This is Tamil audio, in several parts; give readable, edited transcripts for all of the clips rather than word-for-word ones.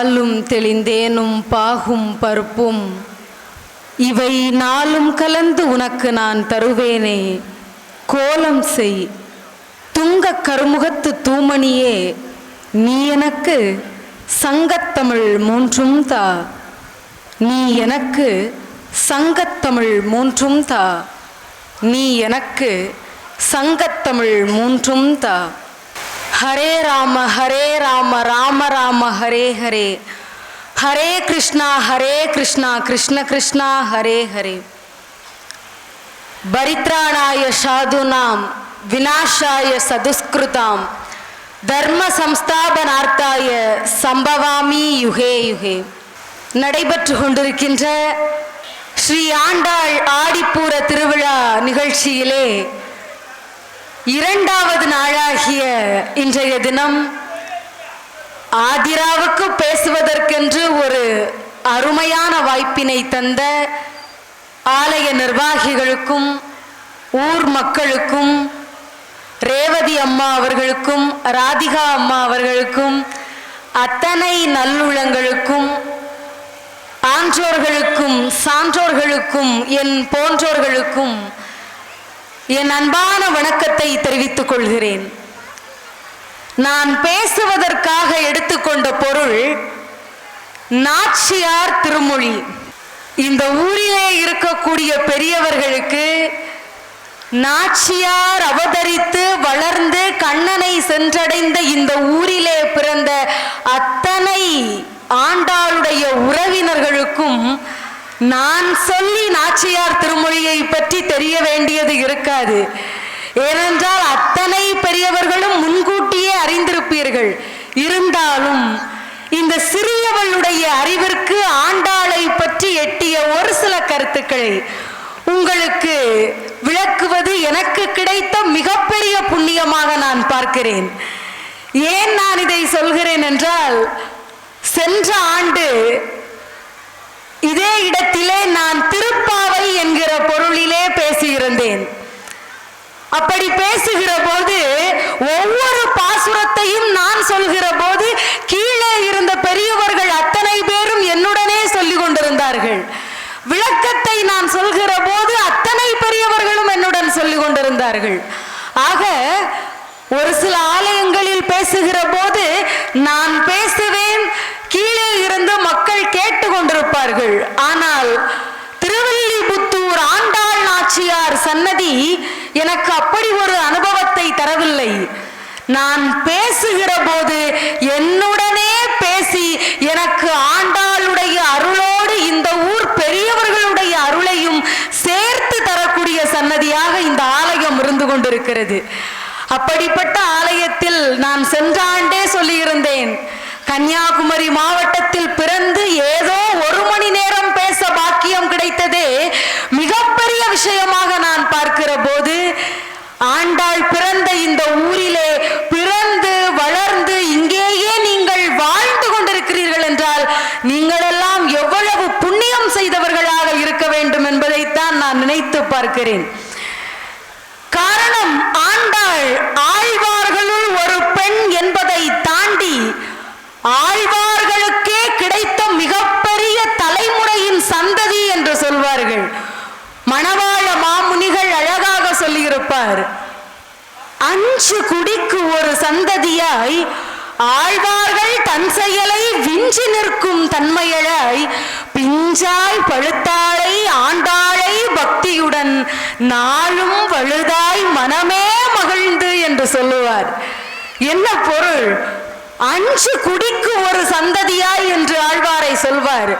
பாலும் தெளிந்தேனும் பாகும் பருப்பும் இவை நாளும் கலந்து உனக்கு நான் தருவேனே. கோலம் செய் துங்க கருமுகத்து தூமணியே, நீ எனக்கு சங்கத்தமிழ் மூன்றும் தா. நீ எனக்கு சங்கத்தமிழ் மூன்றும் தா. நீ எனக்கு சங்கத்தமிழ் மூன்றும் தா. ஹரே ராம ராம ராம ஹரே ஹரே, ஹரே கிருஷ்ணா கிருஷ்ண கிருஷ்ணா ஹரே ஹரே. பரித்ராணாய சாதுனாம் விநாசாய சதுஸ்கிருதாம் தர்ம சம்ஸ்தாபனார்த்தாய சம்பவாமி யுகே யுகே. நடைபெற்று கொண்டிருக்கின்ற ஸ்ரீ ஆண்டாள் ஆடிப்பூர திருவிழா நிகழ்ச்சியிலே இரண்டாவது நாளாகிய இன்றைய தினம் ஆதிராவுக்கு பேசுவதற்கென்று ஒரு அருமையான வாய்ப்பினை தந்த ஆலய நிர்வாகிகளுக்கும் ஊர் மக்களுக்கும் ரேவதி அம்மா அவர்களுக்கும் ராதிகா அம்மா அவர்களுக்கும் அத்தனை நல்லுள்ளங்களுக்கும் ஆன்றோர்களுக்கும் சான்றோர்களுக்கும் என் போன்றோர்களுக்கும் என் அன்பான வணக்கத்தை தெரிவித்துக் கொள்கிறேன். நான் பேசுவதற்காக எடுத்துக்கொண்ட பொருள் நாச்சியார் திருமொழி. இந்த ஊரிலே இருக்கக்கூடிய பெரியவர்களுக்கு நாச்சியார் அவதரித்து வளர்ந்து கண்ணனை சென்றடைந்த இந்த ஊரிலே பிறந்த அத்தனை ஆண்டாளுடைய உறவினர்களுக்கும் நான் சொல்லி நாச்சியார் திருமொழியை பற்றி தெரிய வேண்டியது இருக்காது. ஏனென்றால் அத்தனை பெரியவர்களும் முன்கூட்டியே அறிந்திருப்பீர்கள். இருந்தாலும் இந்த சிறியவளுடைய அறிவிற்கு ஆண்டாளை பற்றி எட்டிய ஒரு சில கருத்துக்களை உங்களுக்கு விளக்குவது எனக்கு கிடைத்த மிகப்பெரிய புண்ணியமாக நான் பார்க்கிறேன். ஏன் நான் இதை சொல்கிறேன் என்றால், சென்ற ஆண்டு இதே இடத்திலே நான் திருப்பாவை என்கிற பொருளிலே பேசியிருந்தேன். அப்படி பேசுகிற போது ஒவ்வொரு பாசுரத்தையும் நான் சொல்கிற போது கீழே இருந்த பெரியவர்கள் அத்தனை பேரும் என்னுடனே சொல்லிக் கொண்டிருந்தார்கள். விளக்கத்தை நான் சொல்கிற போது அத்தனை பெரியவர்களும் என்னுடன் சொல்லிக் கொண்டிருந்தார்கள். ஆக ஒரு சில ஆலயங்களில் பேசுகிற போது நான் பேசுவேன், கீழே இருந்து மக்கள் கேட்டு கொண்டிருப்பார்கள். ஆனால் திருவில்லிபுத்தூர் ஆண்டாள் நாச்சியார் சன்னதி எனக்கு அப்படி ஒரு அனுபவத்தை தரவில்லை. நான் பேசுகிற போது என்னுடனே பேசி எனக்கு ஆண்டாளுடைய அருளோடு இந்த ஊர் பெரியவர்களுடைய அருளையும் சேர்த்து தரக்கூடிய சன்னதியாக இந்த ஆலயம் இருந்து கொண்டிருக்கிறது. அப்படிப்பட்ட ஆலயத்தில் நான் சென்ற ஆண்டே சொல்லியிருந்தேன், கன்னியாகுமரி மாவட்டத்தில் பிறந்து ஏதோ 1 மணி நேரம் பேச பாக்கியம் கிடைத்ததே மிகப்பெரிய விஷயமாக நான் பார்க்கிற போது, ஆண்டாள் பிறந்த இந்த ஊரிலே பிறந்து வளர்ந்து இங்கேயே நீங்கள் வாழ்ந்து கொண்டிருக்கிறீர்கள் என்றால் நீங்கள் எல்லாம் எவ்வளவு புண்ணியம் செய்தவர்களாக இருக்க வேண்டும் என்பதைத்தான் நான் நினைத்து பார்க்கிறேன். காரணம், ஆண்டாள் ஆழ்வார்களுள் ஒரு பெண் என்பதை தாண்டி ஆழ்வார்களுக்கே கிடைத்த மிகப்பெரிய தலைமுறையின் சந்ததி என்று சொல்வார்கள். மணவாள மாமுனிகள் அழகாக சொல்லியிருப்பார், 5 குடிக்கு ஒரு சந்ததியாய் ஆழ்வார்கள் தன் செயலை விஞ்சி நிற்கும் தன்மையளாய் பிஞ்சாய் பழுத்தாளை ஆண்டாளை பக்தியுடன் நாளும் வழுதாய் மனமே மகிழ்ந்து என்று சொல்லுவார். என்ன பொருள்? 5 குடிக்கு ஒரு சந்ததியாய் என்று ஆழ்வாரை சொல்வார்.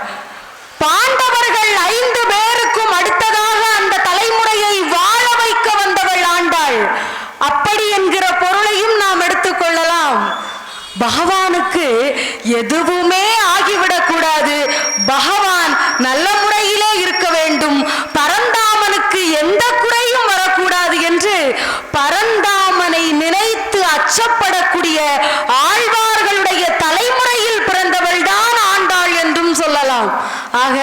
பாண்டவர்கள் 5 பேருக்கும் அடுத்ததாக அந்த தலைமுறையை வாழ வைக்க வந்தவள் ஆண்டாள். அப்படி என்கிற பொருளையும் நாம் எடுத்துக்கொள்ளலாம். பகவானுக்கு எதுவுமே ஆகிவிடக் கூடாது, பகவான் நல்ல முறையிலே இருக்க வேண்டும், பரந்தாமனுக்கு எந்த குறையும் வரக்கூடாது என்று பரந்தாமனை நினைத்து அச்சப்படக்கூடிய ஆழ்வார்களுடைய தலைமுறையில் பிறந்தவள் தான் ஆண்டாள் என்றும் சொல்லலாம். ஆக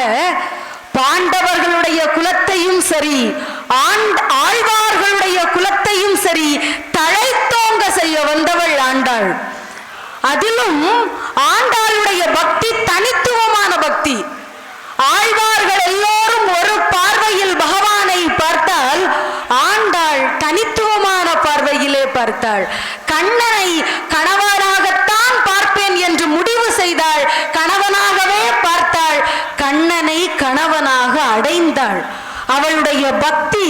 பாண்டவர்களுடைய குலத்தையும் சரி ஆழ்வார்களுடைய குலத்தையும் சரி தழைத்தோங்க செய்ய வந்தவள் ஆண்டாள். அதிலும் ஆண்டாளுடைய பக்தி தனித்துவமான பக்தி. ஆழ்வார்கள் எல்லோரும் ஒரு பார்வையில் பகவானை பார்த்தால், ஆண்டாள் தனித்துவமான பார்வையிலே பார்த்தாள். கண்ணனை கணவனாகத்தான் பார்ப்பேன் என்று முடிவு செய்தாள். கணவனாகவே பார்த்தாள். கண்ணனை கணவனாக அடைந்தாள். அவளுடைய பக்தி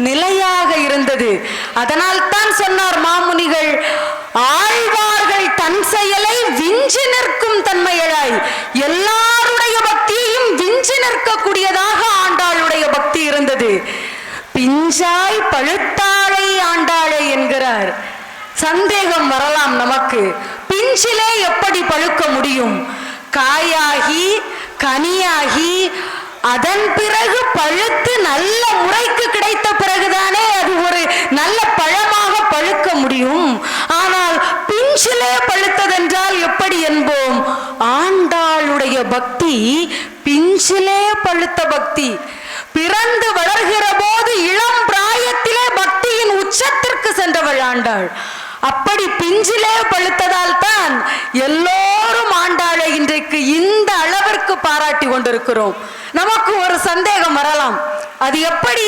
நிலையாக இருந்தது. அதனால் தான் சொன்னார் மாமுனிகள், ஆழ்வார்கள் தன் செயலை விஞ்சி நிற்கும் தன்மையழாய். எல்லாருடைய பக்தியையும் விஞ்சி நிற்கக்கூடியதாக ஆண்டாளுடைய பக்தி இருந்தது. பிஞ்சாய் பழுத்தாளை ஆண்டாளை என்கிறார். சந்தேகம் வரலாம் நமக்கு, பிஞ்சிலே எப்படி பழுக்க முடியும்? காயாகி கனியாகி அதன் பிறகு பழுத்து நல்ல முறைக்கு கிடைத்த பிறகுதானே அது ஒரு நல்ல பழமாக பழுக்க முடியும். ஆனால் பிஞ்சிலே பழுத்ததென்றால் எப்படி என்போம்? ஆண்டாளுடைய பக்தி பிஞ்சிலே பழுத்த பக்தி. பிறந்து வளர்கிற போது இளம் பிராயத்திலே பக்தியின் உச்சத்திற்கு சென்றவள் ஆண்டாள். அப்படி பிஞ்சிலே பழுத்ததால் தான் எல்லோரும் ஆண்டாளை இன்றைக்கு இந்த அளவிற்கு பாராட்டி கொண்டிருக்கிறோம். நமக்கு ஒரு சந்தேகம் வரலாம், அது எப்படி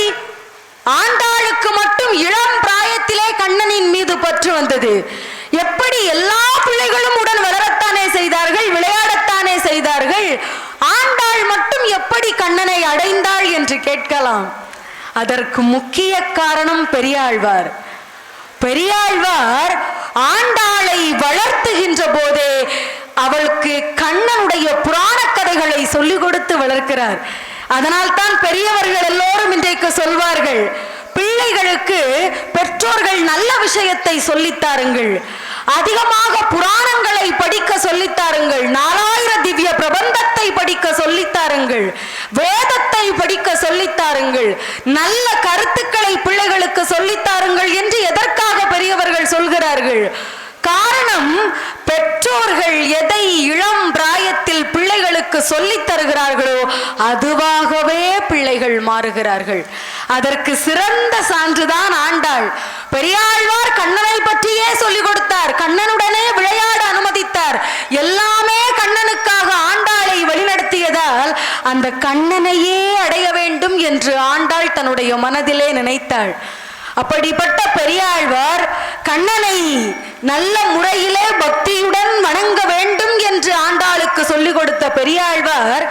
ஆண்டாளுக்கு மட்டும் இளம் பிராயத்திலே கண்ணனின் மீது பற்று வந்தது? எப்படி எல்லா பிள்ளைகளும் உடன் வளரத்தானே செய்தார்கள், விளையாடத்தானே செய்தார்கள், ஆண்டாள் மட்டும் எப்படி கண்ணனை அடைந்தாள் என்று கேட்கலாம். அதற்கு முக்கிய காரணம் பெரியாழ்வார். பெரியாழ்வார் ஆண்டாளை வளர்த்துகின்ற போதே அவளுக்கு கண்ணனுடைய புராண கதைகளை சொல்லிக் கொடுத்து வளர்க்கிறார். அதனால் தான் பெரியவர்கள் எல்லோரும் இன்றைக்கு சொல்வார்கள், பிள்ளைகளுக்கு பெற்றோர்கள் நல்ல விஷயத்தை சொல்லித்தாருங்கள், அதிகமாக புராணங்களை படிக்க சொல்லித்தாருங்கள், 4000 திவ்ய பிரபந்தத்தை படிக்க சொல்லித்தாருங்கள், வேதத்தை படிக்க சொல்லித்தாருங்கள், நல்ல கருத்துக்களை பிள்ளைகளுக்கு சொல்லித்தாருங்கள் என்று எதற்காக பெரியவர்கள் சொல்கிறார்கள்? காரணம், பெற்றோர்கள் எதை இளம் பிராயத்தில் பிள்ளைகளுக்கு சொல்லித் தருகிறார்களோ அதுவாகவே பிள்ளைகள் மாறுகிறார்கள். அதற்கு சிறந்த சான்றுதான் ஆண்டாள். பெரியாழ்வார் கண்ணனை பற்றியே சொல்லிக் கொடுத்தார், கண்ணனுடனே விளையாட அனுமதித்தார், எல்லாமே கண்ணனுக்காக ஆண்டாளை வழிநடத்தியதால் அந்த கண்ணனையே அடைய வேண்டும் என்று ஆண்டாள் தன்னுடைய மனதிலே நினைத்தாள். அப்படிப்பட்ட பெரியாழ்வார் கண்ணனை நல்ல முறையிலே பக்தியுடன் வணங்க வேண்டும் என்று ஆண்டாளுக்கு சொல்லிக் கொடுத்த பெரியாழ்வார்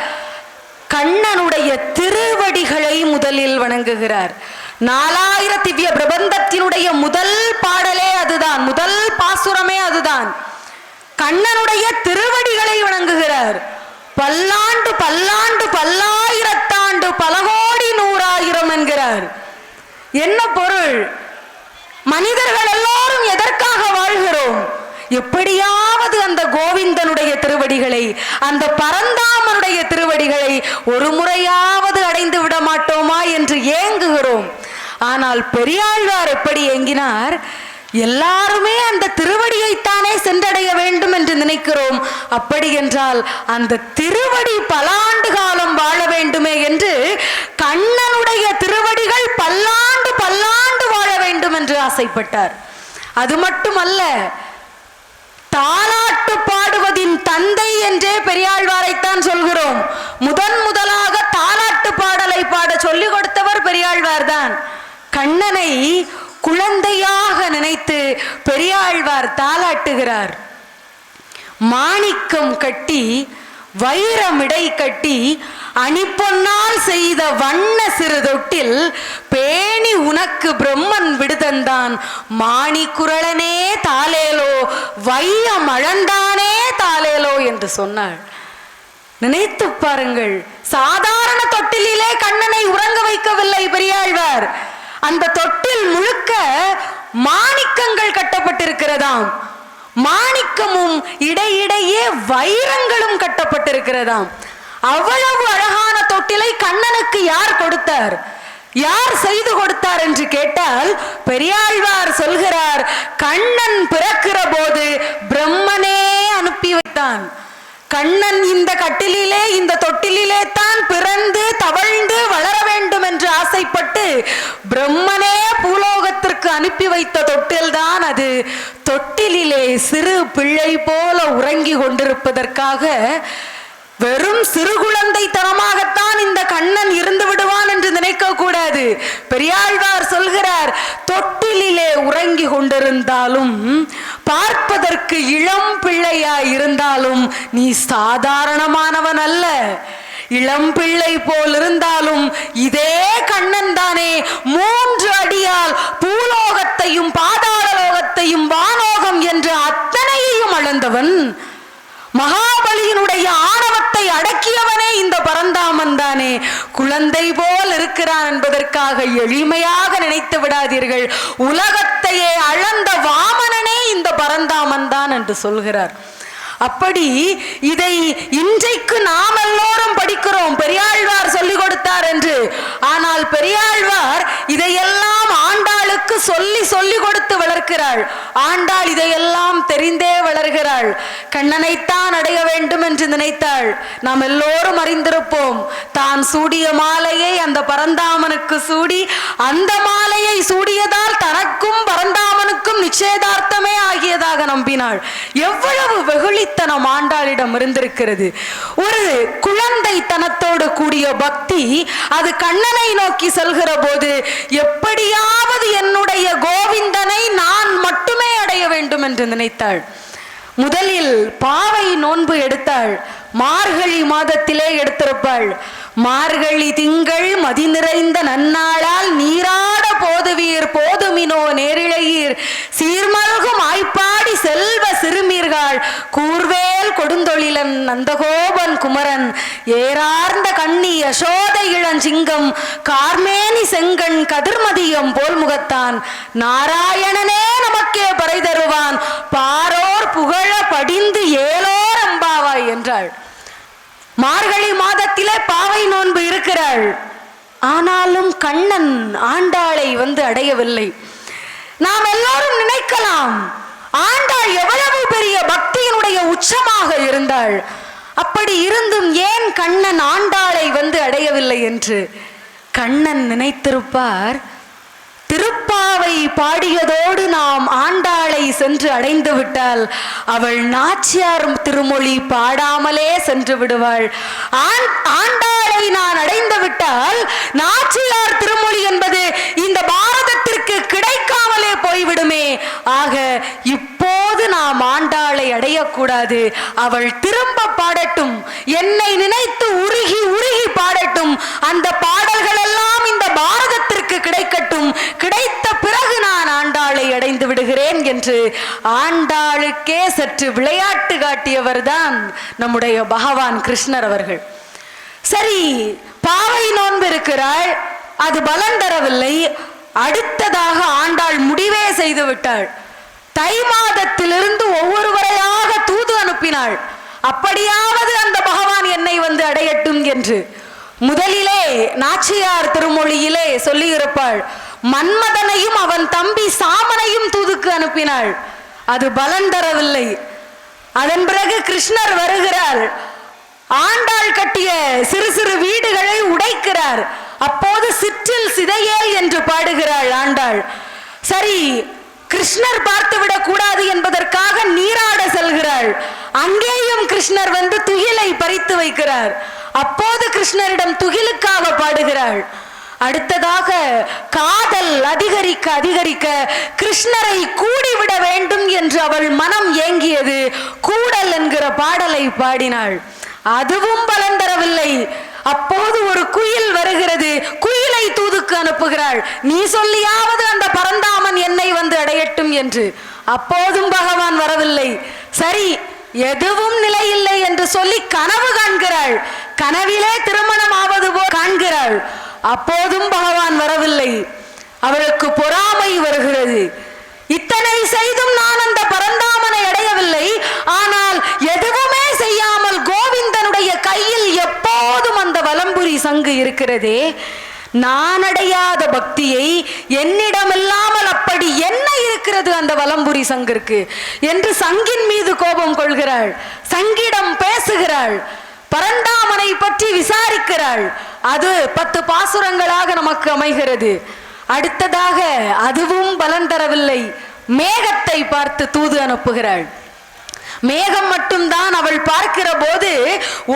கண்ணனுடைய திருவடிகளை முதலில் வணங்குகிறார். 4000 திவ்ய பிரபந்தத்தினுடைய முதல் பாடலே அதுதான், முதல் பாசுரமே அதுதான். கண்ணனுடைய திருவடிகளை வணங்குகிறார். பல்லாண்டு பல்லாண்டு பல்லாயிரத்தாண்டு பல கோடி 100,000 என்கிறார். என்ன பொருள்? மனிதர்கள் எல்லோரும் எதற்காக வாழ்கிறோம்? எப்படியாவது அந்த கோவிந்தனுடைய திருவடிகளை, அந்த பரந்தாமனுடைய திருவடிகளை ஒரு முறையாவது அடைந்து விட மாட்டோமா என்று ஏங்குகிறோம். ஆனால் பெரியாழ்வார் எப்படி ஏங்கினார்? எல்லாருமே அந்த திருவடியைத்தானே சென்றடைய வேண்டும் என்று நினைக்கிறோம். அப்படி என்றால் அந்த திருவடி பல ஆண்டு காலம் வாழ வேண்டுமே என்று கண்ணனுடைய திருவடிகள் பல்லாண்டு பல்லாண்டு வாழ வேண்டும் என்று ஆசைப்பட்டார். அது மட்டுமல்ல, தாலாட்டு பாடுவதின் தந்தை என்றே பெரியாழ்வாரைத்தான் சொல்கிறோம். முதலாக தாலாட்டு பாடலை பாட சொல்லிக் கொடுத்தவர் பெரியாழ்வார் தான். கண்ணனை குழந்தையாக நினைத்து பெரியாழ்வார் தாலாட்டுகிறார். மாணிக்கம் கட்டி வைரமிடை கட்டி அணிப்பொன்னால் செய்த வண்ண சிறு தொட்டில் பேணி உனக்கு பிரம்மன் விடுதந்தான் மாணி குரலனே தாலேலோ வையம் அழந்தானே தாலேலோ என்று சொன்னாள். நினைத்து பாருங்கள், சாதாரண தொட்டிலே கண்ணனை உறங்க வைக்கவில்லை பெரியாழ்வார். அந்த தொட்டில் முழுக்க மாணிக்கங்கள் கட்டப்பட்டிருக்கிறதாம். மாணிக்கமும் இடையிடையே வைரங்களும் கட்டப்பட்டிருக்கிறதாம். அவ்வளவு அழகான தொட்டிலை கண்ணனுக்கு யார் கொடுத்தார், யார் செய்து கொடுத்தார் என்று கேட்டால் பெரியாழ்வார் சொல்கிறார், கண்ணன் பிறக்கிற போது பிரம்மனே அனுப்பி வைத்தான். கண்ணன் இந்த கட்டிலே இந்த தொட்டிலே தான் பிறந்து தவழ்ந்து வளர வேண்டும் என்று ஆசைப்பட்டு பிரம்மனே பூலோகத்தில் பூலோகத்திற்கு அனுப்பி வைத்த தொட்டில்தான் அது. தொட்டிலே சிறு பிள்ளை போல உறங்கி கொண்டிருப்பதற்காக வெறும் சிறு குழந்தைத்தனமாகத்தான் இந்த கண்ணன் இருந்து விடுவான் என்று நினைக்க கூடாது. பெரியாழ்வார் சொல்கிறார், தொட்டிலே உறங்கி கொண்டிருந்தாலும், பார்ப்பதற்கு இளம் பிள்ளையாய் இருந்தாலும் நீ சாதாரணமானவன் அல்ல. இளம் பிள்ளை போல் இருந்தாலும் இதே கண்ணன் தானே 3 அடியால் பூலோகத்தையும் பாதாள லோகத்தையும் வானோகம் என்று அத்தனையையும் அளந்தவன். மகாபலியினுடைய ஆணவத்தை அடக்கியவனே இந்த பரந்தாமன் தானே. குழந்தை போல் இருக்கிறான் என்பதற்காக எளிமையாக நினைத்து விடாதீர்கள். உலகத்தையே அளந்த வாமனனே இந்த பரந்தாமன் தான் என்று சொல்கிறார். அப்படி இதை இன்றைக்கு நாம் எல்லோரும் படிக்கிறோம், பெரியாழ்வார் சொல்லிக் கொடுத்தார் என்று. ஆனால் பெரியாழ்வார் இதையெல்லாம் ஆண்டாளுக்கு சொல்லி கொடுத்து வளர்க்கிறாள். ஆண்டாள் இதையெல்லாம் தெரிந்தே வளர்கிறாள். கண்ணனைத்தான் அடைய வேண்டும் என்று நினைத்தாள். நாம் எல்லோரும் அறிந்திருப்போம், தான் சூடிய மாலையை அந்த பரந்தாமனுக்கு சூடி, அந்த மாலையை சூடியதால் தனக்கும் பரந்தாமனுக்கும் நிச்சயதார்த்தமே ஆகியதாக நம்பினாள். எவ்வளவு வெகுளித்தனம் ஆண்டாளிடம் இருந்திருக்கிறது. ஒரு குழந்தைத்தனத்தோடு கூடிய பக்தி அது கண்ணனை நோக்கி செல்கிற போது, எப்படியாவது என்னுடைய கோவிந்தனை நான் மட்டுமே அடைய வேண்டும் என்று நினைத்தாள். முதலில் பாவை நோன்பு எடுத்தாள். மார்கழி மாதத்திலே எடுத்திருப்பாள். மார்கழி திங்கள் மதி நிறைந்த நன்னாளால் நீராட போதுவீர் போதுமினோ நேரிழையீர் சீர்மல்கும் ஆய்ப்பாடி செல்வ சிறுமீர்கள் கூர்வேல் கொடுந்தொழிலன் நந்தகோபன் குமரன் ஏறார்ந்த கண்ணி யசோத இளஞ்சிங்கம் கார்மேனி செங்கண் கதிர்மதியம் போல் முகத்தான் நாராயணனே நமக்கே பறை தருவான் பாரோர் புகழ படிந்து ஏலோர் அம்பாவாய் என்றாள். மார்கழி மாதத்திலே பாவை நோன்பு இருக்கிறாள். ஆனாலும் கண்ணன் ஆண்டாளை அடையவில்லை. நாம் எல்லோரும் நினைக்கலாம், ஆண்டாள் எவ்வளவு பெரிய பக்தியினுடைய உச்சமாக இருந்தாள். அப்படி இருந்தும் ஏன் கண்ணன் ஆண்டாளை அடையவில்லை என்று கண்ணன் நினைத்திருப்பார். திருப்பாவை பாடியதோடு நாம் ஆண்டாளை சென்று அடைந்து விட்டால் அவள் நாச்சியார் திருமொழி பாடாமலே சென்று விடுவாள். ஆண்டாளை நான் அடைந்து விட்டால் நாச்சியார் திருமொழி என்பது இந்த பாரதத்திற்கு கிடைக்காமலே போய்விடுமே. ஆக இப்போது நாம் ஆண்டாளை அடையக்கூடாது. அவள் திரும்ப பாடட்டும், என்னை நினைத்து உருகி உருகி பாடட்டும். அந்த பாடல்கள் எல்லாம் இந்த பாரதத்திற்கு கிடைக்கட்டும். கிடைத்த பிறகு நான் ஆண்டாளை அடைந்து விடுகிறேன் என்று ஆண்டாளுக்கே சற்று விளையாட்டு காட்டியவர் தான் நம்முடைய பகவான் கிருஷ்ணர் அவர்கள். சரி, பாவை நோன்பு இருக்கிறாள், அது பலன் தரவில்லை. அடுத்ததாக ஆண்டாள் முடிவே செய்து விட்டாள். தை மாதத்திலிருந்து ஒவ்வொருவரையாக தூது அனுப்பினாள். அப்படியாவது அந்த பகவான் என்னை அடையட்டும் என்று. முதலிலே நாச்சியார் திருமொழியிலே சொல்லி இருப்பாள், மன்மதனையும் அவன் தம்பி சாமனையும் தூதுக்கு அனுப்பினாள். அது பலன் தரவில்லை. அதன் பிறகு கிருஷ்ணர் வருகிறார். ஆண்டாள் கட்டிய சிறு சிறு வீடுகளை உடைக்கிறார். அப்போது சிற்றில் சிதையேல் என்று பாடுகிறாள் ஆண்டாள். சரி, கிருஷ்ணர் பார்த்துவிடக் கூடாது என்பதற்காக நீராட செல்கிறாள். அங்கேயும் கிருஷ்ணர் துகிலை பறித்து வைக்கிறார். அப்போது கிருஷ்ணரிடம் துகிலுக்காக பாடுகிறாள். அடுத்ததாக காதல் அதிகரிக்க அதிகரிக்க கிருஷ்ணரை கூடிவிட வேண்டும் என்று அவள் மனம் ஏங்கியது. கூடல் என்கிற பாடலை பாடினாள். அதுவும் பலன் தரவில்லை. அப்போது ஒரு குயில் வருகிறது. குயிலை தூதுக்கு அனுப்புகிறாள், நீ சொல்லியாவது அந்த பரந்தாமன் என்னை அடையட்டும் என்று. அப்போதும் பகவான் வரவில்லை. சரி, எதுவும் நிலையில்லை என்று சொல்லி கனவு காண்கிறாள். கனவிலே திருமணம் ஆவது போல் காண்கிறாள். அப்போதும் பகவான் வரவில்லை. அவளுக்கு பொறாமை வருகிறது. இத்தனை செய்தும் நான் அந்த பரந்தாமனை அடையவில்லை. ஆனால் எதுவுமே செய்யாமல் கோவிந்தனுடைய கையில் எப்போதும் அந்த வலம்புரி சங்கு இருக்கிறதே, நான் அடையாத பக்தியை என்னிடமில்லாமல் அப்படி என்ன இருக்கிறது அந்த வலம்புரி சங்கிற்கு என்று சங்கின் மீது கோபம் கொள்கிறாள். சங்கிடம் பேசுகிறாள். பரந்தாமனை பற்றி விசாரிக்கிறாள். அது 10 பாசுரங்களாக நமக்கு அமைகிறது. அடுத்ததாக அதுவும் பலன் தரவில்லை. மேகத்தை பார்த்து தூது அனுப்புகிறாள். மேகம் மட்டும்தான் அவள் பார்க்கிற போது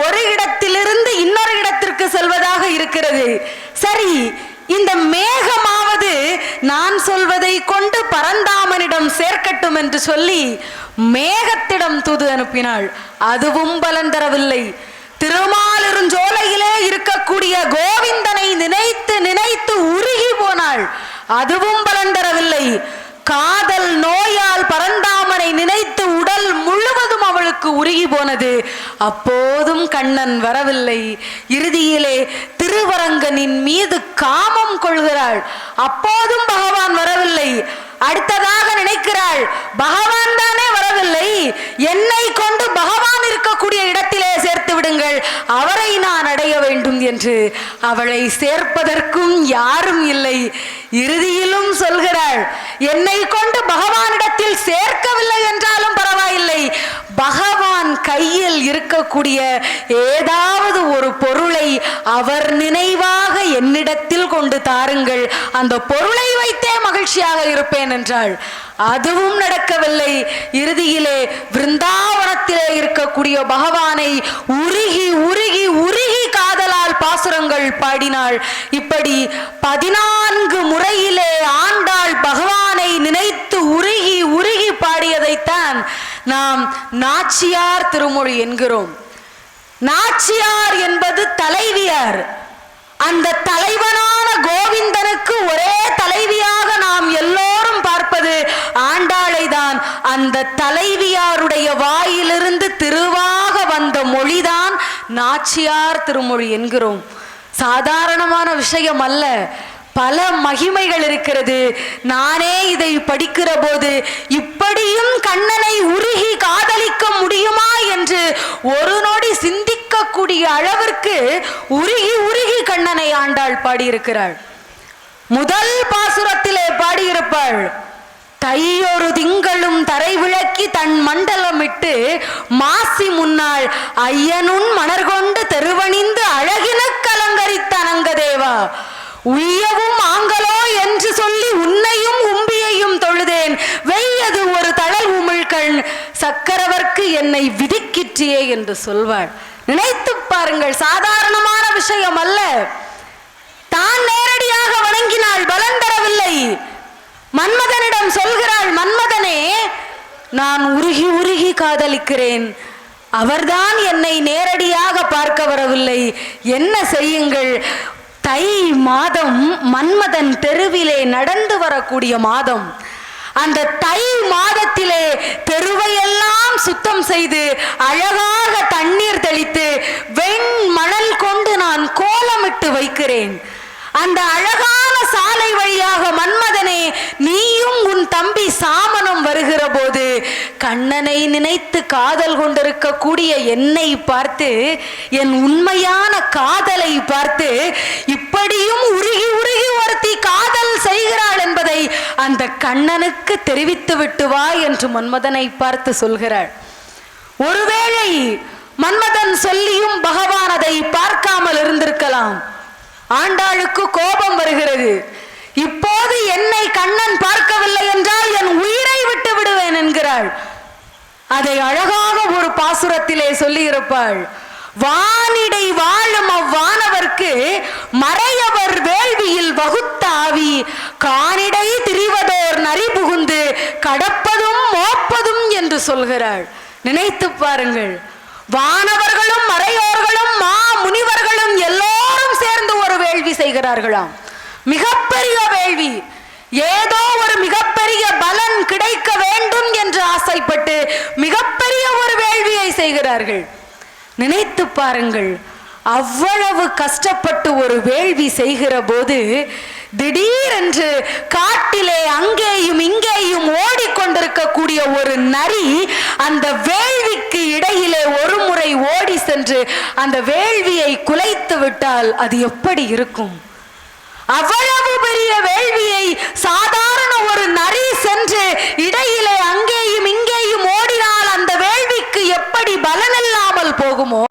ஒரு இடத்திலிருந்து இன்னொரு இடத்திற்கு செல்வதாக இருக்கிறது. சரி, இந்த மேகமாவது நான் சொல்வதை கொண்டு பரந்தாமனிடம் சேர்க்கட்டும் என்று சொல்லி மேகத்திடம் தூது அனுப்பினாள். அதுவும் பலன் தரவில்லை. திருமாலிருஞ்சோலையிலே இருக்கக்கூடிய கோவிந்தனை நினைத்து நினைத்து உருகி போனாள். அதுவும் பலன் தரவில்லை. காதல் நோயால் பரந்தாமனை நினைத்து உடல் முழுவதும் அவளுக்கு உருகி போனது. அப்போதும் கண்ணன் வரவில்லை. இறுதியிலே திருவரங்கனின் மீது காமம் கொள்கிறாள். அப்போதும் பகவான் வரவில்லை. அடுத்ததாக நினைக்கிறாள், பகவான் தானே வரவில்லை, என்னை கொண்டு பகவான் இருக்கக்கூடிய இடத்திலே சேர்த்து விடுங்கள், அவரை நான் அடைய வேண்டும் என்று. அவளை சேர்ப்பதற்கும் யாரும் இல்லை. இறுதியிலும் சொல்கிறாள், என்னை கொண்டு பகவானிடத்தில் சேர்க்கவில்லை என்றாலும் பரவாயில்லை, பகவான் கையில் இருக்கக்கூடிய ஏதாவது ஒரு பொருளை அவர் நினைவாக என்னிடத்தில் கொண்டு தாருங்கள், அந்த பொருளை வைத்தே மகிழ்ச்சியாக இருப்பேன் என்றாள். அதுவும் நடக்கவில்லை. இறுதியிலே விருந்தாவனத்திலே இருக்கக்கூடிய பகவானை உருகி உருகி உருகி காதலால் பாசுரங்கள் பாடினாள். இப்படி 14 முறையிலே ஆண்டாள் பகவானை நினைத்து உருகி உருகி பாடியதைத்தான் நாம் நாச்சியார் திருமொழி என்கிறோம். நாச்சியார் என்பது தலைவியார். அந்த தலைவனான கோவிந்தனுக்கு ஒரே தலைவியாக நாம் எல்லோரும் பார்ப்பது ஆண்டாளை தான். அந்த தலைவியாருடைய வாயிலிருந்து திருவாக வந்த மொழிதான் நாச்சியார் திருமொழி என்கிறோம். சாதாரணமான விஷயம் அல்ல, பல மகிமைகள் இருக்கிறது. நானே இதை படிக்கிற போது இப்படியும் கண்ணனை உருகி காதலிக்க முடியுமா என்று ஒரு நொடி சிந்திக்கக்கூடிய அளவிற்கு உருகி உருகி கண்ணனை ஆண்டாள் பாடியிருக்கிறாள். முதல் பாசுரத்திலே பாடியிருப்பாள், தையொரு திங்களும் தரை விளக்கி தன் மண்டலமிட்டு மாசி முன்னாள் ஐயனுன் மணர்கொண்டு தெருவணிந்து அழகினுக்கு அலங்கரித்த அனங்கதேவா, உய்யவும் ஆங்கலோ என்று சொல்லி உன்னையும் உம்பியையும் தொழுதேன், வெய்யது ஒரு தழல் உமிழ்கண் சக்கரவர்க்கு என்னை விதிக்கிற்றியே என்று சொல்வாள். நினைத்து பாருங்கள், சாதாரணமான விஷயம் அல்ல. தான் நேரடியாக வணங்கினாள், பலன் தரவில்லை. மன்மதனிடம் சொல்கிறாள், மன்மதனே, நான் உருகி உருகி காதலிக்கிறேன், அவர்தான் என்னை நேரடியாக பார்க்க வரவில்லை, என்ன செய்யுங்கள்? தை மாதம் மன்மதன் தெருவிலே நடந்து வரக்கூடிய மாதம். அந்த தை மாதத்திலே தெருவையெல்லாம் சுத்தம் செய்து அழகாக தண்ணீர் தெளித்து வெண் மணல் கொண்டு நான் கோலமிட்டு வைக்கிறேன். அந்த அழகான சாலை வழியாக மன்மதனே, நீயும் உன் தம்பி சாமனும் வருகிற போது கண்ணனை நினைத்து காதல் கொண்டிருக்கக்கூடிய என்னை பார்த்து, என் உண்மையான காதலை பார்த்து இப்படியும் உருகி உருகி ஒருத்தி காதல் செய்கிறாள் என்பதை அந்த கண்ணனுக்கு தெரிவித்து விட்டு வா என்று மன்மதனை பார்த்து சொல்கிறாள். ஒருவேளை மன்மதன் சொல்லியும் பகவான் அதை பார்க்காமல் இருந்திருக்கலாம். ஆண்டாளுக்கு கோபம் வருகிறது. இப்போது என்னை கண்ணன் பார்க்கவில்லை என்றால் என் உயிரை விட்டு விடுவேன் என்கிறாள். அதை அழகாக ஒரு பாசுரத்திலே சொல்லி இருப்பாள், வானிடை வாழும் அவ்வானவர்க்கு மறையவர் வேள்வியில் வகுத்த ஆவி கானிடை திரிவதோர் நரி புகுந்து கடப்பதும் மோப்பதும் என்று சொல்கிறாள். நினைத்து பாருங்கள், வானவர்களும் மறையோர்களும் மா முனிவர்களும் எல்லோரும் சேர்ந்து ஒரு வேள்வி செய்கிறார்களாம். மிகப்பெரிய வேள்வி. ஏதோ ஒரு மிகப்பெரிய பலன் கிடைக்க வேண்டும் என்று ஆசைப்பட்டு மிகப்பெரிய ஒரு வேள்வியை செய்கிறார்கள். நினைத்து பாருங்கள், அவ்வளவு கஷ்டப்பட்டு ஒரு வேள்வி செய்கிற போது திடீரென்று காட்டிலே அங்கேயும் இங்கேயும் ஓடிக்கொண்டிருக்கக்கூடிய ஒரு நரி அந்த வேள்விக்கு இடையிலே ஒரு முறை ஓடி சென்று அந்த வேள்வியை குலைத்து விட்டால் அது எப்படி இருக்கும்? அவ்வளவு பெரிய வேள்வியை சாதாரண ஒரு நரி சென்று இடையிலே அங்கேயும் இங்கேயும் ஓடினால் அந்த வேள்விக்கு எப்படி பலனில்லாமல் போகுமோ,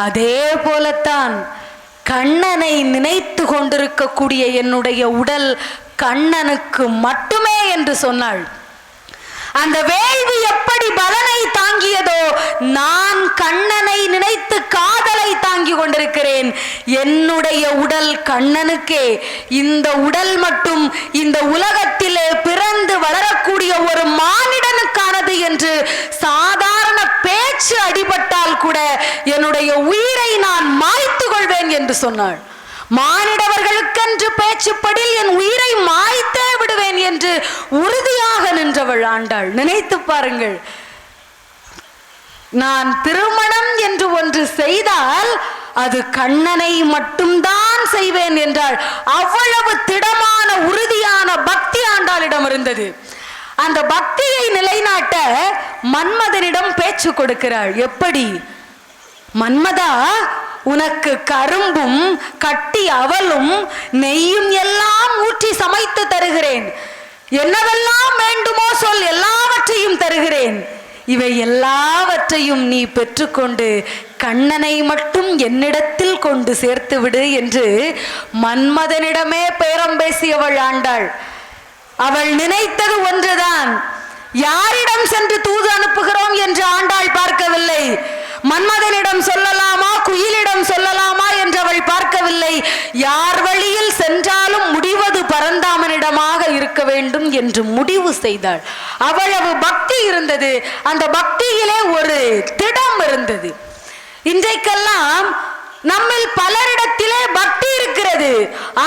அதே போலத்தான் கண்ணனை நினைத்து கொண்டிருக்கக்கூடிய என்னுடைய உடல் கண்ணனுக்கு மட்டுமே என்று சொன்னாள். அந்த வேள்வி எப்படி பலனை தாங்கியதோ, நான் கண்ணனை நினைத்து காதலை தாங்கி கொண்டிருக்கிறேன். என்னுடைய உடல் கண்ணனுக்கே. இந்த உடல் மட்டும் இந்த உலகத்திலே பிறந்து வளரக்கூடிய ஒரு மானிடனுக்கானது என்று சாதாரண பேச்சு அடிபட்டால் கூட என்னுடைய உயிரை நான் மாய்த்து கொள்வேன் என்று சொன்னாள். மானிடவர்களுக்கென்று பேச்சுப்படில் என் உயிரை மாய்த்தே விடுவேன் என்று உறுதியாக நின்றவள் ஆண்டாள். நினைத்து பாருங்கள், நான் திருமணம் என்று ஒன்று செய்தால் அது கண்ணனை மட்டும்தான் செய்வேன் என்றாள். அவ்வளவு திடமான உறுதியான பக்தி ஆண்டாளிடம் இருந்தது. அந்த பக்தியை நிலைநாட்ட மன்மதனிடம் பேச்சு கொடுக்கிறாள். எப்படி? மன்மதா, உனக்கு கரும்பும் கட்டி அவலும் நெய்யும் எல்லாம் ஊற்றி சமைத்து தருகிறேன். என்னவெல்லாம் வேண்டுமோ சொல், எல்லாவற்றையும் தருகிறேன். இவை எல்லாவற்றையும் நீ பெற்றுக்கொண்டு கண்ணனை மட்டும் என்னிடத்தில் கொண்டு சேர்த்து விடு என்று மன்மதனிடமே பேரம் பேசியவள் ஆண்டாள். அவள் நினைத்தது ஒன்றுதான். யாரிடம் சென்று தூது அனுப்புகிறோம் என்று ஆண்டாள் பார்க்கவில்லை. மன்மதனிடம் சொல்லலாமா, குயிலிடம் சொல்லலாமா என்று அவள் பார்க்கவில்லை. யார் வழியில் சென்றாலும் முடிவது பரந்தாமனிடமாக இருக்க வேண்டும் என்று முடிவு செய்தாள். அவ்வளவு பக்தி இருந்தது. அந்த பக்தியிலே ஒரு திடம் இருந்தது. இன்றைக்கெல்லாம் நம்மில் பலரிடத்திலே பக்தி இருக்கிறது,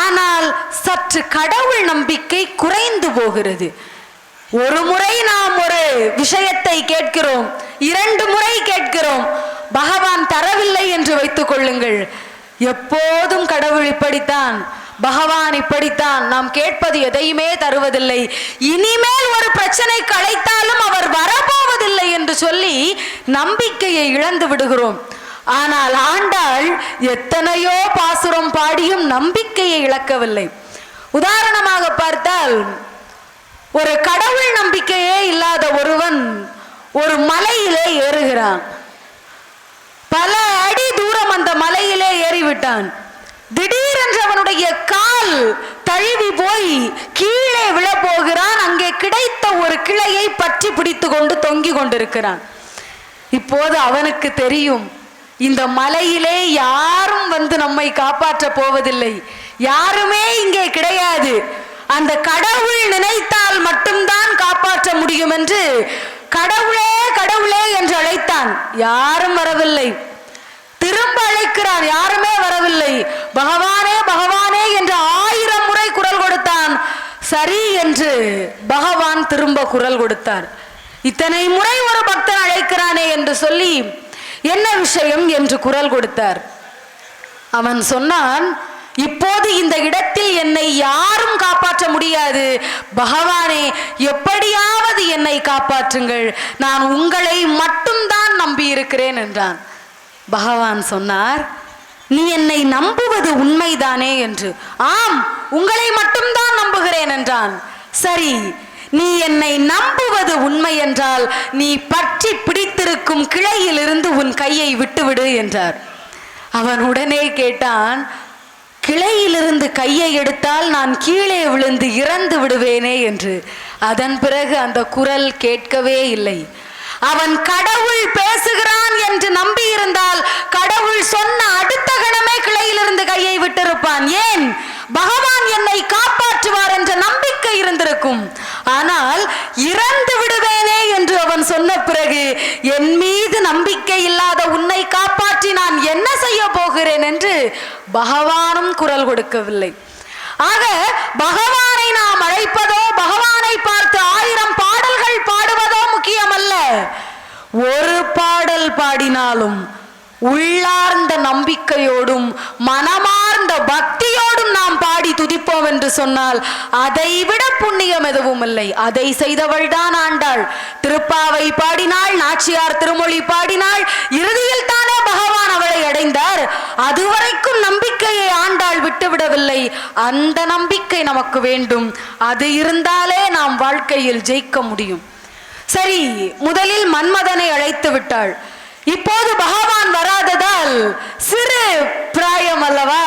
ஆனால் சற்று கடவுள் நம்பிக்கை குறைந்து போகிறது. ஒரு முறை நாம் ஒரு விஷயத்தை கேட்கிறோம், 2 முறை கேட்கிறோம், பகவான் தரவில்லை என்று வைத்துக் கொள்ளுங்கள். எப்போதும் கடவுள் இப்படித்தான், பகவான் இப்படித்தான், நாம் கேட்பது எதையுமே தருவதில்லை, இனிமேல் ஒரு பிரச்சனைக்கு அழைத்தாலும் அவர் வரப்போவதில்லை என்று சொல்லி நம்பிக்கையை இழந்து விடுகிறோம். ஆனால் ஆண்டாள் எத்தனையோ பாசுரம் பாடியும் நம்பிக்கையை இழக்கவில்லை. உதாரணமாக பார்த்தால், ஒரு கடவுள் நம்பிக்கையே இல்லாத ஒருவன் ஒரு மலையிலே ஏறுகிறான். பல அடி தூரம் அந்த மலையிலே ஏறிவிட்டான். திடீரென்று அவனுடைய கால் தழுவி போய் கீழே விழப்போகிறான். அங்கே கிடைத்த ஒரு கிளையை பற்றி பிடித்து கொண்டு தொங்கிக் கொண்டிருக்கிறான். இப்போது அவனுக்கு தெரியும், இந்த மலையிலே யாரும் வந்து நம்மை காப்பாற்ற போவதில்லை, யாருமே இங்கே கிடையாது, அந்த கடவுள் நினைத்தால் மட்டும்தான் காப்பாற்ற முடியும் என்று கடவுளே கடவுளே என்று அழைத்தான். யாரும் வரவில்லை. திரும்ப அழைக்கிறான், யாருமே வரவில்லை. பகவானே பகவானே என்று 1000 முறை குரல் கொடுத்தான். சரி என்று பகவான் திரும்ப குரல் கொடுத்தார். இத்தனை முறை ஒரு பக்தன் அழைக்கிறானே என்று சொல்லி, என்ன விஷயம் என்று குரல் கொடுத்தார். அவன் சொன்னான், இப்போது இந்த இடத்தில் என்னை யாரும் காப்பாற்ற முடியாது, பகவானே எப்படியாவது என்னை காப்பாற்றுங்கள், நான் உங்களை மட்டும்தான் நம்பி இருக்கிறேன் என்றான். பகவான் சொன்னார், நீ என்னை நம்புவது உண்மைதானே என்று. ஆம், உங்களை மட்டும்தான் நம்புகிறேன் என்றான். சரி, நீ என்னை நம்புவது உண்மை என்றால் நீ பற்றி பிடித்திருக்கும் கிளையிலிருந்து உன் கையை விட்டுவிடு என்றார். அவன் உடனே கேட்டான், கிளையிலிருந்து கையை எடுத்தால் நான் கீழே விழுந்து இறந்து விடுவேனே என்று. அதன் பிறகு அந்த குரல் கேட்கவே இல்லை. அவன் கடவுள் பேசுகிறான் என்று நம்பி இருந்தால் கடவுள் சொன்ன அடுத்த கணமே கிளையிலிருந்து கையை விட்டிருப்பான். ஏன்? பகவான் என்னை காப்பாற்றுவார் என்ற நம்பிக்கை இருந்திருக்கும். ஆனால் இறந்து விடுவேனே என்று அவன் சொன்ன பிறகு, என் மீது நம்பிக்கை இல்லாத உன்னை காப்பாற்றி நான் என்ன செய்ய போகிறேன் என்று பகவானும் குரல் கொடுக்கவில்லை. ஆக பகவானை நாம் அழைப்பதோ, பகவானை பார்த்து 1000 பாடல்கள் பாடுவதோ முக்கியமல்ல. ஒரு பாடல் பாடினாலும் உள்ளார்ந்த நம்பிக்கையோடும் மனமார்ந்த பக்தியோடும் நாம் பாடி துதிப்போம் என்று சொன்னால் அதைவிட புண்ணியம் எதுவும் இல்லை. அதை செய்தவள் தான் ஆண்டாள். திருப்பாவை பாடினாள், நாச்சியார் திருமொழி பாடினாள், இறுதியில் தானே பகவான் அவளை அடைந்தார். அதுவரைக்கும் நம்பிக்கையை ஆண்டாள் விட்டுவிடவில்லை. அந்த நம்பிக்கை நமக்கு வேண்டும். அது இருந்தாலே நாம் வாழ்க்கையில் ஜெயிக்க முடியும். சரி, முதலில் மன்மதனை அழைத்து விட்டாள். இப்போது பகவான் வராததால் ஆனால் சிறு பிராயம் அல்லவா,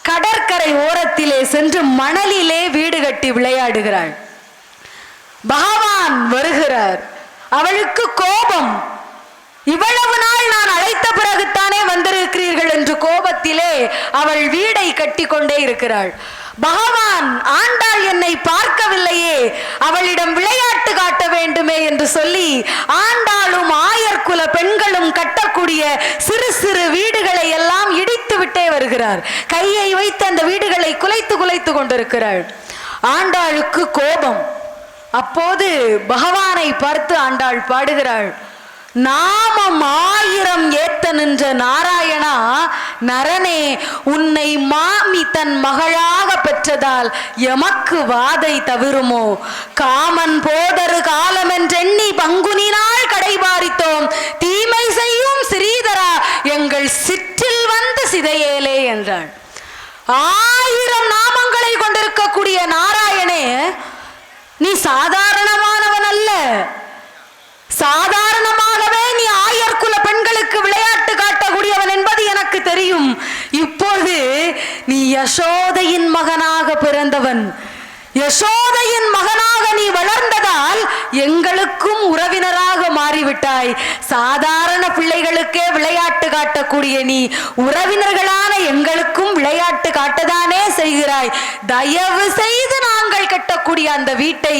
கடற்கரை ஓரத்திலே சென்று மணலிலே வீடு கட்டி விளையாடுகிறாள். பகவான் வருகிறார். அவளுக்கு கோபம். இவ்வளவு நாள் நான் அழைத்த பிறகுத்தானே வந்திருக்கிறீர்கள் என்று கோபத்திலே அவள் வீடை கட்டி கொண்டே இருக்கிறாள். பகவான் ஆண்டாள் என்னை பார்க்கவில்லையே, அவளிடம் விளையாட்டு காட்ட வேண்டுமே என்று சொல்லி ஆண்டாளும் ஆயர்குல பெண்களும் கட்டக்கூடிய சிறு சிறு வீடுகளை எல்லாம் இடித்து விட்டே வருகிறார். கையை வைத்து அந்த வீடுகளை குலைத்து குலைத்து கொண்டிருக்கிறாள். ஆண்டாளுக்கு கோபம். அப்போது பகவானை பார்த்து ஆண்டாள் பாடுகிறாள். நாமம் 1000 ஏத்த நின்ற நாராயணா, நரனே உன்னை மாமி தன் மகளாக பெற்றதால் எமக்கு வாதை தவிருமோ, காமன் போதரு காலமென்றெண்ணி பங்குனினால் கடைபாரித்தோம், தீமை செய்யும் ஸ்ரீதரா எங்கள் சிற்றில் வந்து சிதையேலே என்றாள். 1000 நாமங்களை கொண்டிருக்கக்கூடிய நாராயணே, நீ சாதாரணமானவன் அல்ல. சாதாரணமாகவே நீ ஆயர்குல பெண்களுக்கு விளையாட்டு காட்டக்கூடியவன் என்பது எனக்கு தெரியும். இப்போது நீ யசோதையின் மகனாக பிறந்தவன். யசோதையின் மகனாக நீ வளர்ந்ததால் எங்களுக்கும் உறவினராக மாறிவிட்டாய். சாதாரண பிள்ளைகளுக்கே விளையாட்டு காட்டக்கூடிய நீ உறவினர்களான எங்களுக்கும் விளையாட்டு காட்டதானே செய்கிறாய். தயவு செய்து நாங்கள் கட்டக்கூடிய அந்த வீட்டை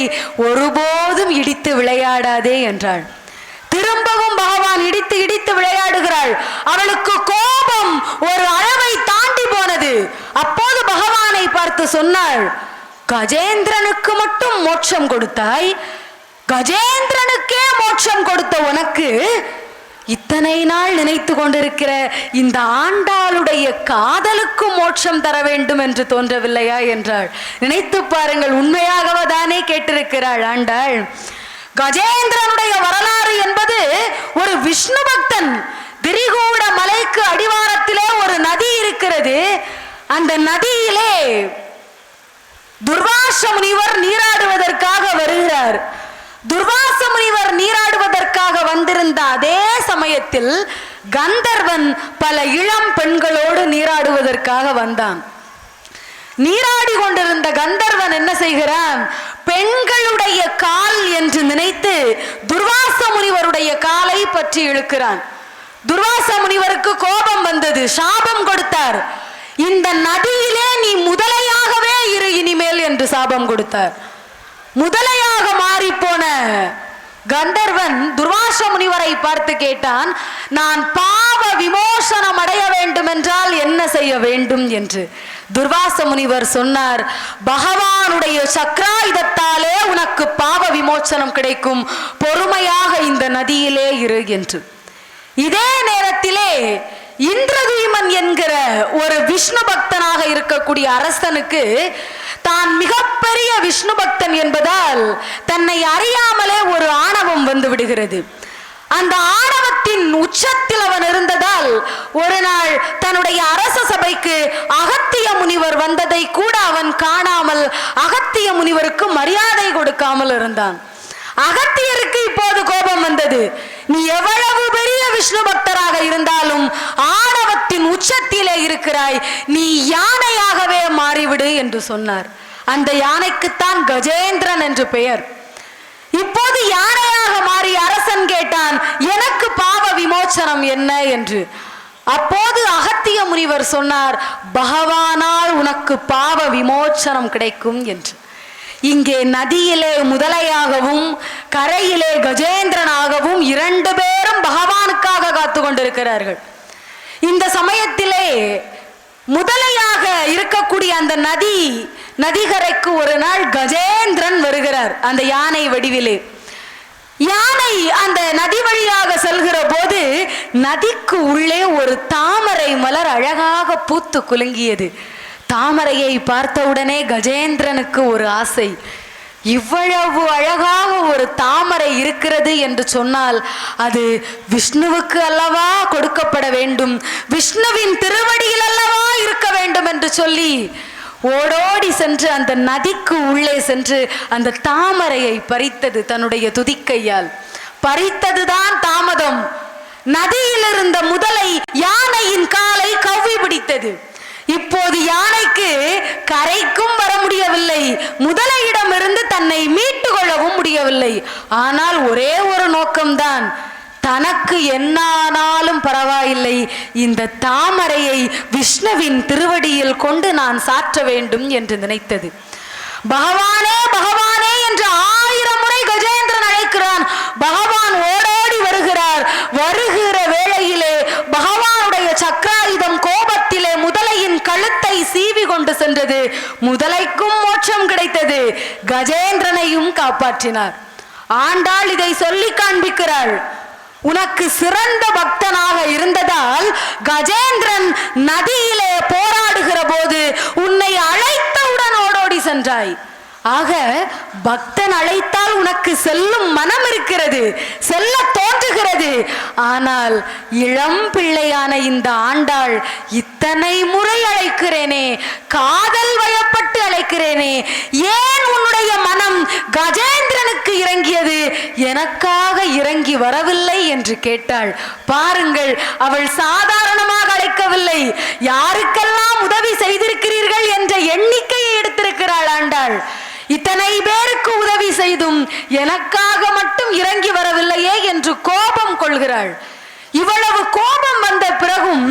ஒருபோதும் இடித்து விளையாடாதே என்றாள். திரும்பவும் பகவான் இடித்து இடித்து விளையாடுகிறாள். அவளுக்கு கோபம் ஒரு அளவை தாண்டி போனது. அப்போது பகவானை பார்த்து சொன்னாள், கஜேந்திரனுக்கு மட்டும் மோட்சம் கொடுத்தாய், கஜேந்திரனுக்கே மோட்சம் கொடுத்த உனக்கு இத்தனை நாள் நினைத்து கொண்டிருக்கிற இந்த ஆண்டாளுடைய காதலுக்கு மோட்சம் தர வேண்டும் என்று தோன்றவில்லையா என்றாள். நினைத்து பாருங்கள், உண்மையாகவே தானே கேட்டிருக்கிறாள் ஆண்டாள். கஜேந்திரனுடைய வரலாறு என்பது ஒரு விஷ்ணு பக்தன். திரிகூட மலைக்கு அடிவாரத்திலே ஒரு நதி இருக்கிறது. அந்த நதியிலே துர்வாச முனிவர் நீராடுவதற்காக வருகிறார். துர்வாச முனிவர் நீராடுவதற்காக வந்திருந்த அதே சமயத்தில் கந்தர்வன் பல இளம் பெண்களோடு நீராடுவதற்காக வந்தான். நீராடி கொண்டிருந்த கந்தர்வன் என்ன செய்கிறான், பெண்களுடைய கால் என்று நினைத்து துர்வாச முனிவருடைய காலை பற்றி இழுக்கிறான். துர்வாச முனிவருக்கு கோபம் வந்தது, சாபம் கொடுத்தார். இந்த நதியிலே நீ முதலையாகவே இரு இனிமேல் என்று சாபம் கொடுத்தார். முதலையாக மாறி போன கந்தர்வன் துர்வாச முனிவரை பார்த்து கேட்டான், நான் பாவ விமோசனம் அடைய வேண்டும் என்றால் என்ன செய்ய வேண்டும் என்று. துர்வாச முனிவர் சொன்னார், பகவானுடைய சக்ராயுதத்தாலே உனக்கு பாவ விமோசனம் கிடைக்கும், பொறுமையாக இந்த நதியிலே இரு என்று. இதே நேரத்திலே இந்திரதீமன் என்கிற ஒரு விஷ்ணு பக்தனாக இருக்கக்கூடிய அரசனுக்கு தான் மிகப்பெரிய விஷ்ணு பக்தன் என்பதால் தன்னை அறியாமலே ஒரு ஆணவம் வந்து விடுகிறது. அந்த ஆணவத்தின் உச்சத்தில் அவன் இருந்ததால் ஒரு நாள் தன்னுடைய அரச சபைக்கு அகத்திய முனிவர் வந்ததை கூட அவன் காணாமல் அகத்திய முனிவருக்கு மரியாதை கொடுக்காமல் இருந்தான். அகத்தியருக்கு இப்போது கோபம் வந்தது. நீ எவ்வளவு பெரிய விஷ்ணு பக்தராக இருந்தாலும் ஆணவத்தின் உச்சத்திலே இருக்கிறாய், நீ யானையாகவே மாறிவிடு என்று சொன்னார். அந்த யானைக்குத்தான் கஜேந்திரன் என்று பெயர். இப்போது யானையாக மாறி அரசன் கேட்டான், எனக்கு பாவ விமோச்சனம் என்ன என்று. அப்போது அகத்திய முனிவர் சொன்னார், பகவானால் உனக்கு பாவ விமோச்சனம் கிடைக்கும் என்று. இங்கே நதியிலே முதலையாகவும் கரையிலே கஜேந்திரனாகவும் 2 பேரும் பகவானுக்காக காத்து கொண்டிருக்கிறார்கள். இந்த சமயத்திலே முதலையாக இருக்கக்கூடிய அந்த நதிகரைக்கு ஒரு நாள் கஜேந்திரன் வருகிறார், அந்த யானை வடிவிலே. யானை அந்த நதி வழியாக செல்கிற போது நதிக்கு உள்ளே ஒரு தாமரை மலர் அழகாக பூத்து குலுங்கியது. தாமரையை பார்த்தவுடனே கஜேந்திரனுக்கு ஒரு ஆசை. இவ்வளவு அழகாக ஒரு தாமரை இருக்கிறது என்று சொன்னால் அது விஷ்ணுவுக்கு அல்லவா கொடுக்கப்பட வேண்டும், விஷ்ணுவின் திருவடியில் அல்லவா இருக்க வேண்டும் என்று சொல்லி ஓடோடி சென்று அந்த நதிக்கு உள்ளே சென்று அந்த தாமரையை பறித்தது. தன்னுடைய துதிக்கையால் பறித்ததுதான் தாமதம். நதியில் இருந்த முதலை யானையின் காலை கவ்வி பிடித்தது. இப்போது யானைக்கு கரைக்கும் வர முடியவில்லை, முதலையிடமிருந்து தன்னை மீட்டு கொள்ளவும் முடியவில்லை. ஆனால் ஒரே ஒரு நோக்கம்தான், தனக்கு என்னானாலும் பரவாயில்லை, இந்த தாமரையை விஷ்ணுவின் திருவடியில் கொண்டு நான் சாற்ற வேண்டும் என்று நினைத்தது. பகவானே பகவானே என்று 1000 முறை கஜேந்திரன் அழைக்கிறான். பகவான் ஓடோடி வருகிறார். வருகிற வேளையிலே பகவானுடைய சக்கராயுதம் கோபத்திலே முதலையின் கழுத்தை சீவி கொண்டு சென்றது. முதலைக்கும் மோட்சம் கிடைத்தது, கஜேந்திரனையும் காப்பாற்றினார். ஆண்டாள் இதை சொல்லி காண்பிக்கிறாள். உனக்கு சிறந்த பக்தனாக இருந்ததால் கஜேந்திரன் நதியிலே போராடுகிற போது உன்னை அழைத்தவுடன் ஓடோடி சென்றாய். ஆக பக்தன் அழைத்தால் உனக்கு செல்லும் மனம் இருக்கிறது, செல்ல தோன்றுகிறது. ஆனால் இளம் பிள்ளையான இந்த ஆண்டாள், இத்தனை முறை அழைக்கிறேனே, காதல் வயப்பட்டு அழைக்கிறேனே, ஏன் உன்னுடைய மனம் கஜேந்திரனுக்கு இறங்கியது, எனக்காக இறங்கி வரவில்லை என்று கேட்டாள். பாருங்கள், அவள் சாதாரணமாக அழைக்கவில்லை, யாருக்கெல்லாம் உதவி செய்திருக்கிறீர்கள் என்ற எண்ணிக்கையை எடுத்திருக்கிறாள் ஆண்டாள். இத்தனை பேருக்கு உதவி செய்தும் எனக்காக மட்டும் இறங்கி வரவில்லையே என்று கோபம் கொள்கிறாள். இவ்வளவு கோபம் வந்த பிறகும்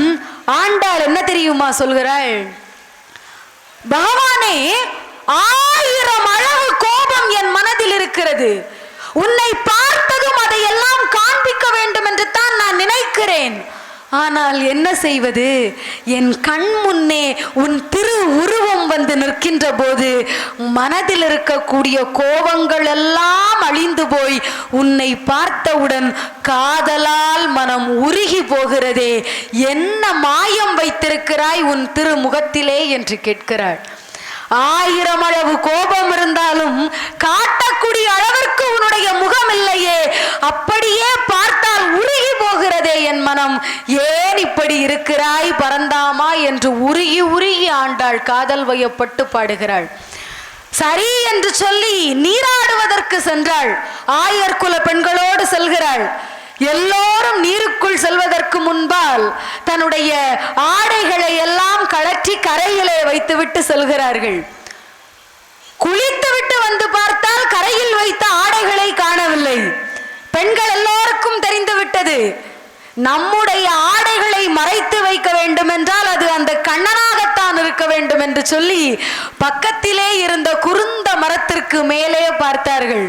ஆண்டாள் என்ன தெரியுமா சொல்கிறாள்? பகவானே, 1000 அளவு கோபம் என் மனதில் இருக்கிறது. உன்னை பார்த்ததும் அதையெல்லாம் காண்பிக்க வேண்டும் என்று தான் நான் நினைக்கிறேன். ஆனால் என்ன செய்வது? என் கண் முன்னே உன் திரு உருவம் வந்து நிற்கின்ற போது மனதில் இருக்கக்கூடிய கோபங்கள் எல்லாம் அழிந்து போய் உன்னை பார்த்தவுடன் காதலால் மனம் உருகி போகிறதே, என்ன மாயம் வைத்திருக்கிறாய் உன் திருமுகத்திலே என்று கேட்கிறாள். 1000 அளவு கோபம் இருந்தாலும் காட்டக்கூடிய அளவிற்கு உன்னுடைய முகம் இல்லையே, அப்படியே பார்த்தால் உருகி போகிறதே என் மனம், ஏன் இப்படி இருக்கிறாய் பரந்தாமா என்று உருகி உருகி ஆண்டாள் காதல் வயப்பட்டு பாடுகிறாள். சரி என்று சொல்லி நீராடுவதற்கு சென்றாள். ஆயர்குல பெண்களோடு செல்கிறாள். எல்லோரும் நீருக்குள் செல்வதற்கு முன்பால் தன்னுடைய ஆடைகளை எல்லாம் கழற்றி கரையிலே வைத்துவிட்டு செல்கிறார்கள். குளித்துவிட்டு வந்து பார்த்தால் கரையில் வைத்த ஆடைகளை காணவில்லை. பெண்கள் எல்லோருக்கும் தெரிந்துவிட்டது, நம்முடைய ஆடைகளை மறைத்து வைக்க வேண்டும் என்றால் அது அந்த கண்ணனாகத்தான் இருக்க வேண்டும் என்று சொல்லி பக்கத்திலே இருந்த குருந்த மரத்திற்கு மேலே பார்த்தார்கள்.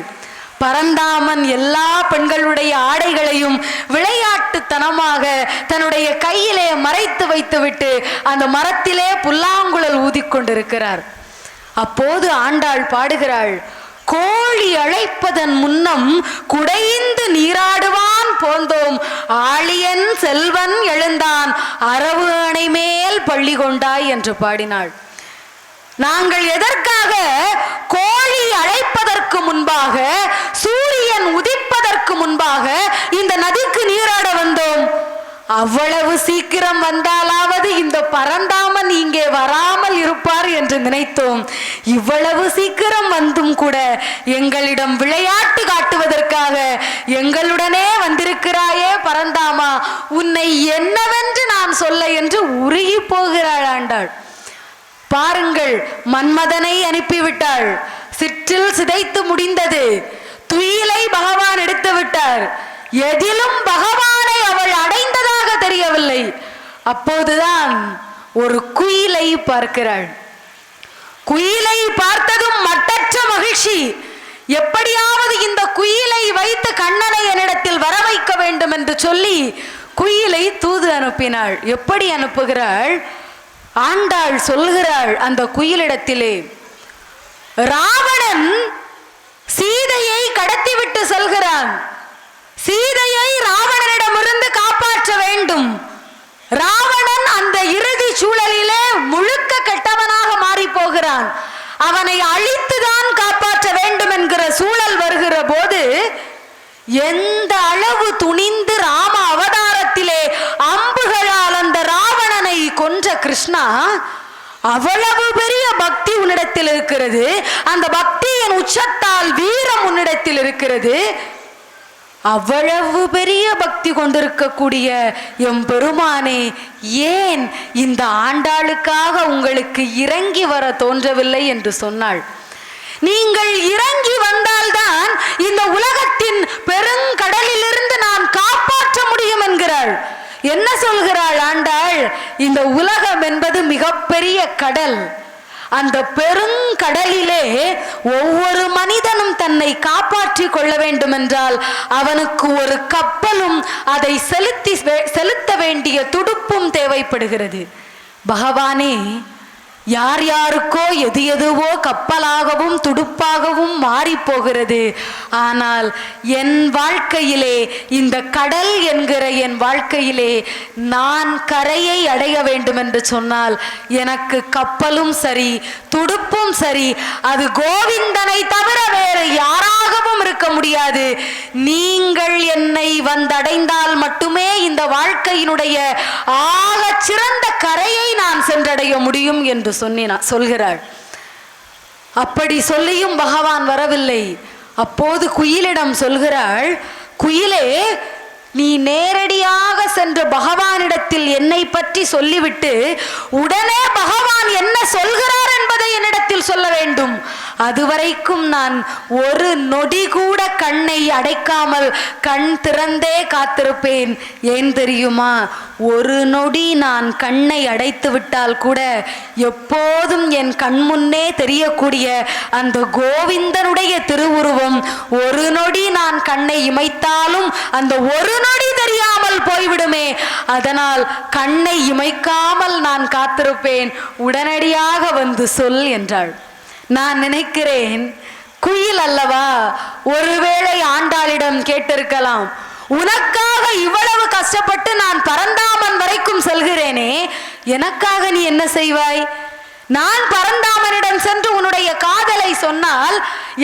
பரந்தாமன் எல்லா பெண்களுடைய ஆடைகளையும் விளையாட்டுத்தனமாக தன்னுடைய கையிலே மறைத்து வைத்துவிட்டு அந்த மரத்திலே புல்லாங்குழல் ஊதிக்கொண்டிருக்கிறார். அப்போது ஆண்டாள் பாடுகிறாள், கோழி அழைப்பதன் முன்னம் குடைந்து நீராடுவான் போந்தோம், ஆழியன் செல்வன் எழுந்தான் அரவு அணை மேல் பள்ளி கொண்டாய் என்று பாடினாள். நாங்கள் எதற்காக கோழி அழைப்பதற்கு முன்பாக, சூரியன் உதிப்பதற்கு முன்பாக இந்த நதிக்கு நீராட வந்தோம்? அவ்வளவு சீக்கிரம் வந்தாலாவது இந்த பரந்தாமன் இங்கே வராமல் இருப்பார் என்று நினைத்தோம். இவ்வளவு சீக்கிரம் வந்தும் கூட எங்களிடம் விளையாட்டு காட்டுவதற்காக எங்களுடனே வந்திருக்கிறாயே பரந்தாமா, உன்னை என்னவென்று நான் சொல்ல என்று உருகி போகிறாள் ஆண்டாள். பாருங்கள், மன்மதனை அனுப்பிவிட்டாள். சிற்றில் சிதைத்து முடிந்தது. துயிலை பகவான் எடுத்து விட்டார். எதிலும் பகவானை அவள் அடைந்ததாக தெரியவில்லை. அப்போதுதான் ஒரு குயிலை பார்க்கிறாள். குயிலை பார்த்ததும் மட்டற்ற மகிழ்ச்சி. எப்படியாவது இந்த குயிலை வைத்து கண்ணனை என்னிடத்தில் வர வைக்க வேண்டும் என்று சொல்லி குயிலை தூது அனுப்பினாள். எப்படி அனுப்புகிறாள்? ஆண்டாள் சொல்கிறாள் அந்த குயிலிடத்திலே, ராவணன் சீதையை கடத்திவிட்டு செல்கிறான். சீதையை ராவணனிடமிருந்து காப்பாற்ற வேண்டும். ராவணன் அந்த இறுதி சூழலிலே முழுக்க கெட்டவனாக மாறி போகிறான். அவனை அழித்துதான் காப்பாற்ற வேண்டும் என்கிற சூழல் வருகிற போது எந்த அளவு துணிந்து ராம அவதாரத்திலே அம்புகளால் அந்த ராவணனை கொன்ற கிருஷ்ணா, அவ்வளவு பெரிய பக்தி உன்னிடத்தில் இருக்கிறது. அந்த பக்தியின் உச்சத்தால் வீரம் உன்னிடத்தில் இருக்கிறது. அவ்வளவு பெரிய பக்தி கொண்டிருக்கக்கூடிய எம் பெருமானே, ஏன் இந்த ஆண்டாளுக்காக உங்களுக்கு இறங்கி வர தோன்றவில்லை என்று சொன்னாள். நீங்கள் இறங்கி வந்தால்தான் இந்த உலகத்தின் பெருங்கடலிலிருந்து நான் காப்பாற்ற முடியும் என்கிறாள். என்ன சொல்கிறாள் ஆண்டாள்? இந்த உலகம் என்பது மிகப்பெரிய கடல். அந்த பெருங்கடலிலே ஒவ்வொரு மனிதனும் தன்னை காப்பாற்றி கொள்ள வேண்டும் என்றால் அவனுக்கு ஒரு கப்பலும் அதை செலுத்த வேண்டிய துடுப்பும் தேவைப்படுகிறது. பகவானே, யார் யாருக்கோ எது எதுவோ கப்பலாகவும் துடுப்பாகவும் மாறி போகிறது. ஆனால் என் வாழ்க்கையிலே, இந்த கடல் என்கிற என் வாழ்க்கையிலே நான் கரையை அடைய வேண்டும் என்று சொன்னால் எனக்கு கப்பலும் சரி துடுப்பும் சரி அது கோவிந்தனை தவிர வேறு யாராகவும் இருக்க முடியாது. நீங்கள் என்னை வந்தடைந்தால் மட்டுமே இந்த வாழ்க்கையினுடைய ஆக சிறந்த கரையை நான் சென்றடைய முடியும் என்று சொல்கிறாள். அப்படி சொல்லியும் பகவான் வரவில்லை. அப்போது குயிலிடம் சொல்கிறாள், குயிலே, நீ நேரடியாக சென்று பகவானிடத்தில் என்னை பற்றி சொல்லிவிட்டு உடனே பகவான் என்ன சொல்கிறார் என்பதை என்னிடத்தில் சொல்ல வேண்டும். அதுவரைக்கும் நான் ஒரு நொடி கூட கண்ணை அடைக்காமல் கண் திறந்தே காத்திருப்பேன். ஏன் தெரியுமா? ஒரு நொடி நான் கண்ணை அடைத்து விட்டால் கூட எப்போதும் என் கண்முன்னே தெரியக்கூடிய அந்த கோவிந்தனுடைய திருவுருவம் ஒரு நொடி நான் கண்ணை இமைத்தாலும் அந்த ஒரு நொடி தெரியாமல் போய்விடுமே. அதனால் கண்ணை இமைக்காமல் நான் காத்திருப்பேன், உடனடியாக வந்து சொல் என்றாள். நான் நினைக்கிறேன், குயில் அல்லவா, ஒருவேளை ஆண்டாளிடம் கேட்டிருக்கலாம், உனக்காக இவ்வளவு கஷ்டப்பட்டு நான் பரந்தாமன் வரைக்கும் செல்கிறேனே, எனக்காக நீ என்ன செய்வாய்? நான் பரந்தாமனிடம் சென்று உன்னுடைய காதலை சொன்னால்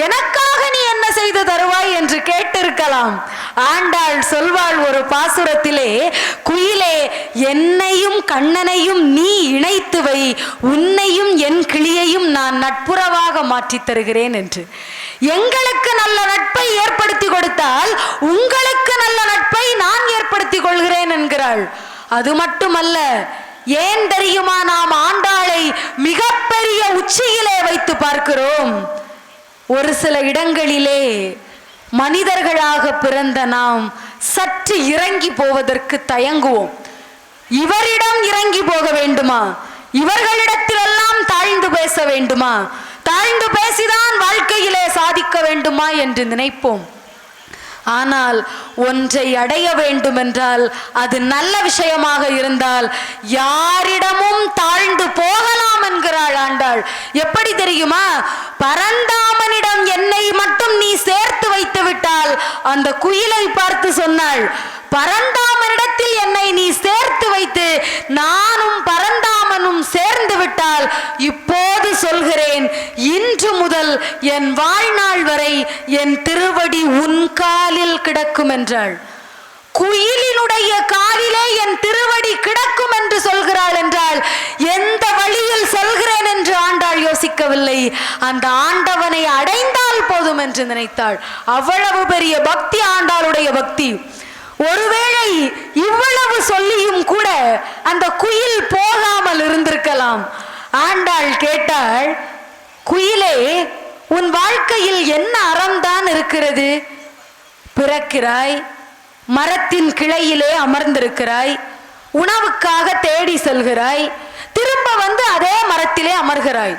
எனக்காக நீ என்ன செய்து தருவாய் என்று கேட்டிருக்கலாம். ஆண்டாள் சொல்வாள் ஒரு பாசுரத்திலே, குயிலே, என்னையும் கண்ணனையும் நீ இணைத்து வை, உன்னையும் என் கிளியையும் நான் நட்புறவாக மாற்றி தருகிறேன் என்று. எங்களுக்கு நல்ல நட்பை ஏற்படுத்தி கொடுத்தால் உங்களுக்கு நல்ல நட்பை நான் ஏற்படுத்தி கொள்கிறேன் என்கிறாள். அது மட்டுமல்ல, ஏன் தெரியுமா நாம் ஆண்டாளை மிகப்பெரிய உச்சியிலே வைத்து பார்க்கிறோம்? ஒரு சில இடங்களிலே மனிதர்களாக பிறந்த நாம் சற்று இறங்கி போவதற்கு தயங்குவோம். இவரிடம் இறங்கி போக வேண்டுமா? இவர்களிடத்திலெல்லாம் தாழ்ந்து பேச வேண்டுமா? தாழ்ந்து பேசிதான் வாழ்க்கையிலே சாதிக்க வேண்டுமா என்று நினைப்போம். ஆனால் ஒன்றை அடைய வேண்டும் என்றால், அது நல்ல விஷயமாக இருந்தால் யாரிடமும் தாழ்ந்து போகலாம் என்கிறாள் ஆண்டாள். எப்படி தெரியுமா? பரந்தாமனிடம் என்னை மட்டும் நீ சேர்த்து வைத்து விட்டால், அந்த குயிலை பார்த்து சொன்னாள், பரந்தாமனிடத்தில் என்னை நீ சேர்த்து வைத்து நானும் பரந்தாமனும் சேர்ந்து விட்டால், இப்போது சொல்கிறேன், இன்று முதல் என் வாழ்நாள் வரை என் திருவடி உன் காலில் கிடக்கும் என்றாள். குயிலினுடைய காலிலே என் திருவடி கிடக்கும் என்று சொல்கிறாள் என்றால் எந்த வழியில் சொல்கிறேன் என்று ஆண்டாள் யோசிக்கவில்லை. அந்த ஆண்டவனை அடைந்தால் போதும் என்று நினைத்தாள். அவ்வளவு பெரிய பக்தி ஆண்டாளுடைய பக்தி. ஒருவேளை இவ்வளவு சொல்லியும் கூட அந்த குயில் போகாமல் இருந்திருக்கலாம். ஆண்டாள் கேட்டாள், குயிலே, உன் வாழ்க்கையில் என்ன அறம்தான் இருக்கிறது? பிறக்கிறாய், மரத்தின் கிளையிலே அமர்ந்திருக்கிறாய், உணவுக்காக தேடி செல்கிறாய், திரும்ப வந்து அதே மரத்திலே அமர்கிறாய்.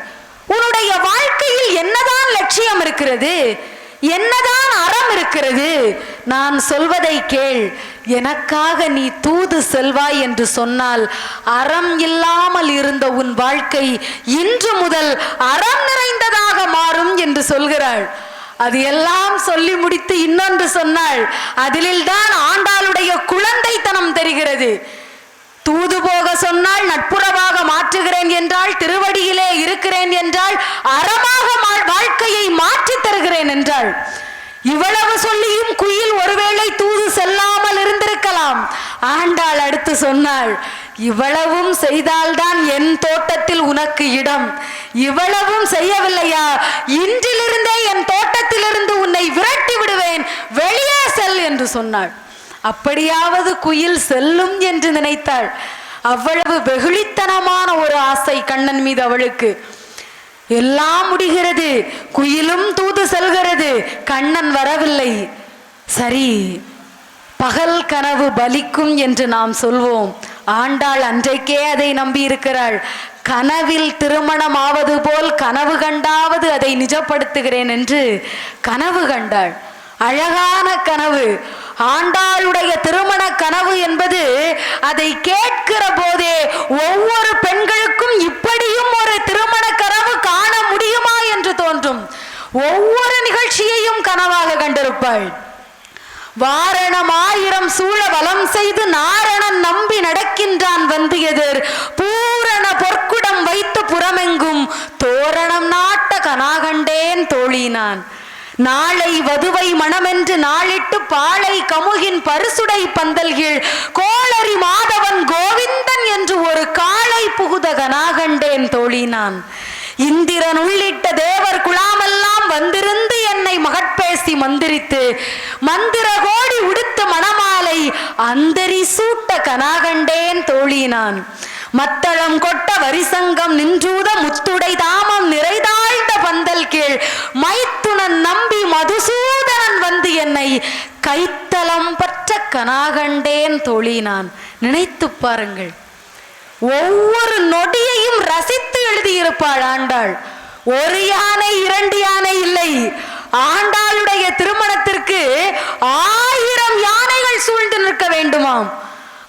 உன்னுடைய வாழ்க்கையில் என்னதான் லட்சியம் இருக்கிறது? என்னதான் அறம் இருக்கிறது? நான் சொல்வதை கேள். எனக்காக நீ தூது செல்வாய் என்று சொன்னால் அறம் இல்லாமல் இருந்த உன் வாழ்க்கை இன்று முதல் அறம் நிறைந்ததாக மாறும் என்று சொல்கிறாள். அது எல்லாம் சொல்லி முடித்து இன்னொன்று சொன்னாள். அதில்தான் ஆண்டாளுடைய குழந்தைத்தனம் தெரிகிறது. தூது போக சொன்னால் நட்புறவாக மாற்றுகிறேன் என்றால், திருவடியிலே இருக்கிறேன் என்றால், அறமாக வாழ்க்கையை மாற்றி தருகிறேன் என்றாள். இவ்வளவு சொல்லியும் குயில் ஒருவேளை தூது செல்லாமல் இருந்திருக்கலாம். ஆண்டாள் அடுத்து சொன்னாள், இவ்வளவும் செய்தால்தான் என் தோட்டத்தில் உனக்கு இடம், இவ்வளவும் செய்யவில்லையா, இன்றிலிருந்தே என் தோட்டத்திலிருந்து உன்னை விரட்டி விடுவேன், வெளியே செல் என்று சொன்னாள். அப்படியாவது குயில் செல்லும் என்று நினைத்தாள். அவ்வளவு வெகுளித்தனமான ஒரு ஆசை கண்ணன் மீது அவளுக்கு. எல்லாம் முடிகிறது, குயிலும் தூது செல்கிறது, கண்ணன் வரவில்லை. சரி, பகல் கனவு பலிக்கும் என்று நாம் சொல்வோம். ஆண்டாள் அன்றைக்கே அதை நம்பி இருக்கிறாள். கனவில் திருமணம் ஆவது போல் கனவு கண்டாவது அதை நிஜப்படுத்துகிறேன் என்று கனவு கண்டாள். அழகான கனவு. ஆண்டாளுடைய திருமண கனவு என்பது அதை கேட்கிற போதே ஒவ்வொரு பெண்களுக்கும் இப்படியும் ஒரு திருமண கனவு காண முடியுமா என்று தோன்றும். ஒவ்வொரு நிகழ்ச்சியையும் கனவாக கண்டிருப்பாள். வாரணம் 1000 சூழ வலம் செய்து நாரணன் நம்பி நடக்கின்றான் வந்து எதிர், பூரண பொற்குடம் வைத்து புறமெங்கும் தோரணம் நாட்ட கனாகண்டேன் தோழினான். நாளை வதுவை மணமென்று நாளிட்டு பாளை கமுகின் பரிசுடை பந்தல்கீழ் கோளரி மாதவன் கோவிந்தன் என்று ஒரு காளை புகுத கனாகண்டேன் தோழினான். இந்திரன் உள்ளிட்ட தேவர் குழாமெல்லாம் வந்திருந்து என்னை மகட்பேசி மந்திரித்து மந்திர கோடி உடுத்து மணமாலை அந்தரி சூட்ட கனாகண்டேன் தோழினான். மத்தளம் கொட்ட வரிசங்கம் நின்றூத முத்துடை தாமம் நிறைதாழ்ந்த பந்தல் கீழ் மைத்துனன் நம்பி மதுசூதனன் வந்து என்னை கைத்தலம் பற்ற கனாகண்டேன் தோழினான். நினைத்து பாருங்கள், ஒவ்வொரு நொடியையும் ரசித்து எழுதியிருப்பாள் ஆண்டாள். ஒரு யானை 2 யானை இல்லை. ஆண்டாளுடைய திருமணத்திற்கு 1000 யானைகள் சூழ்ந்து நிற்க வேண்டுமாம்.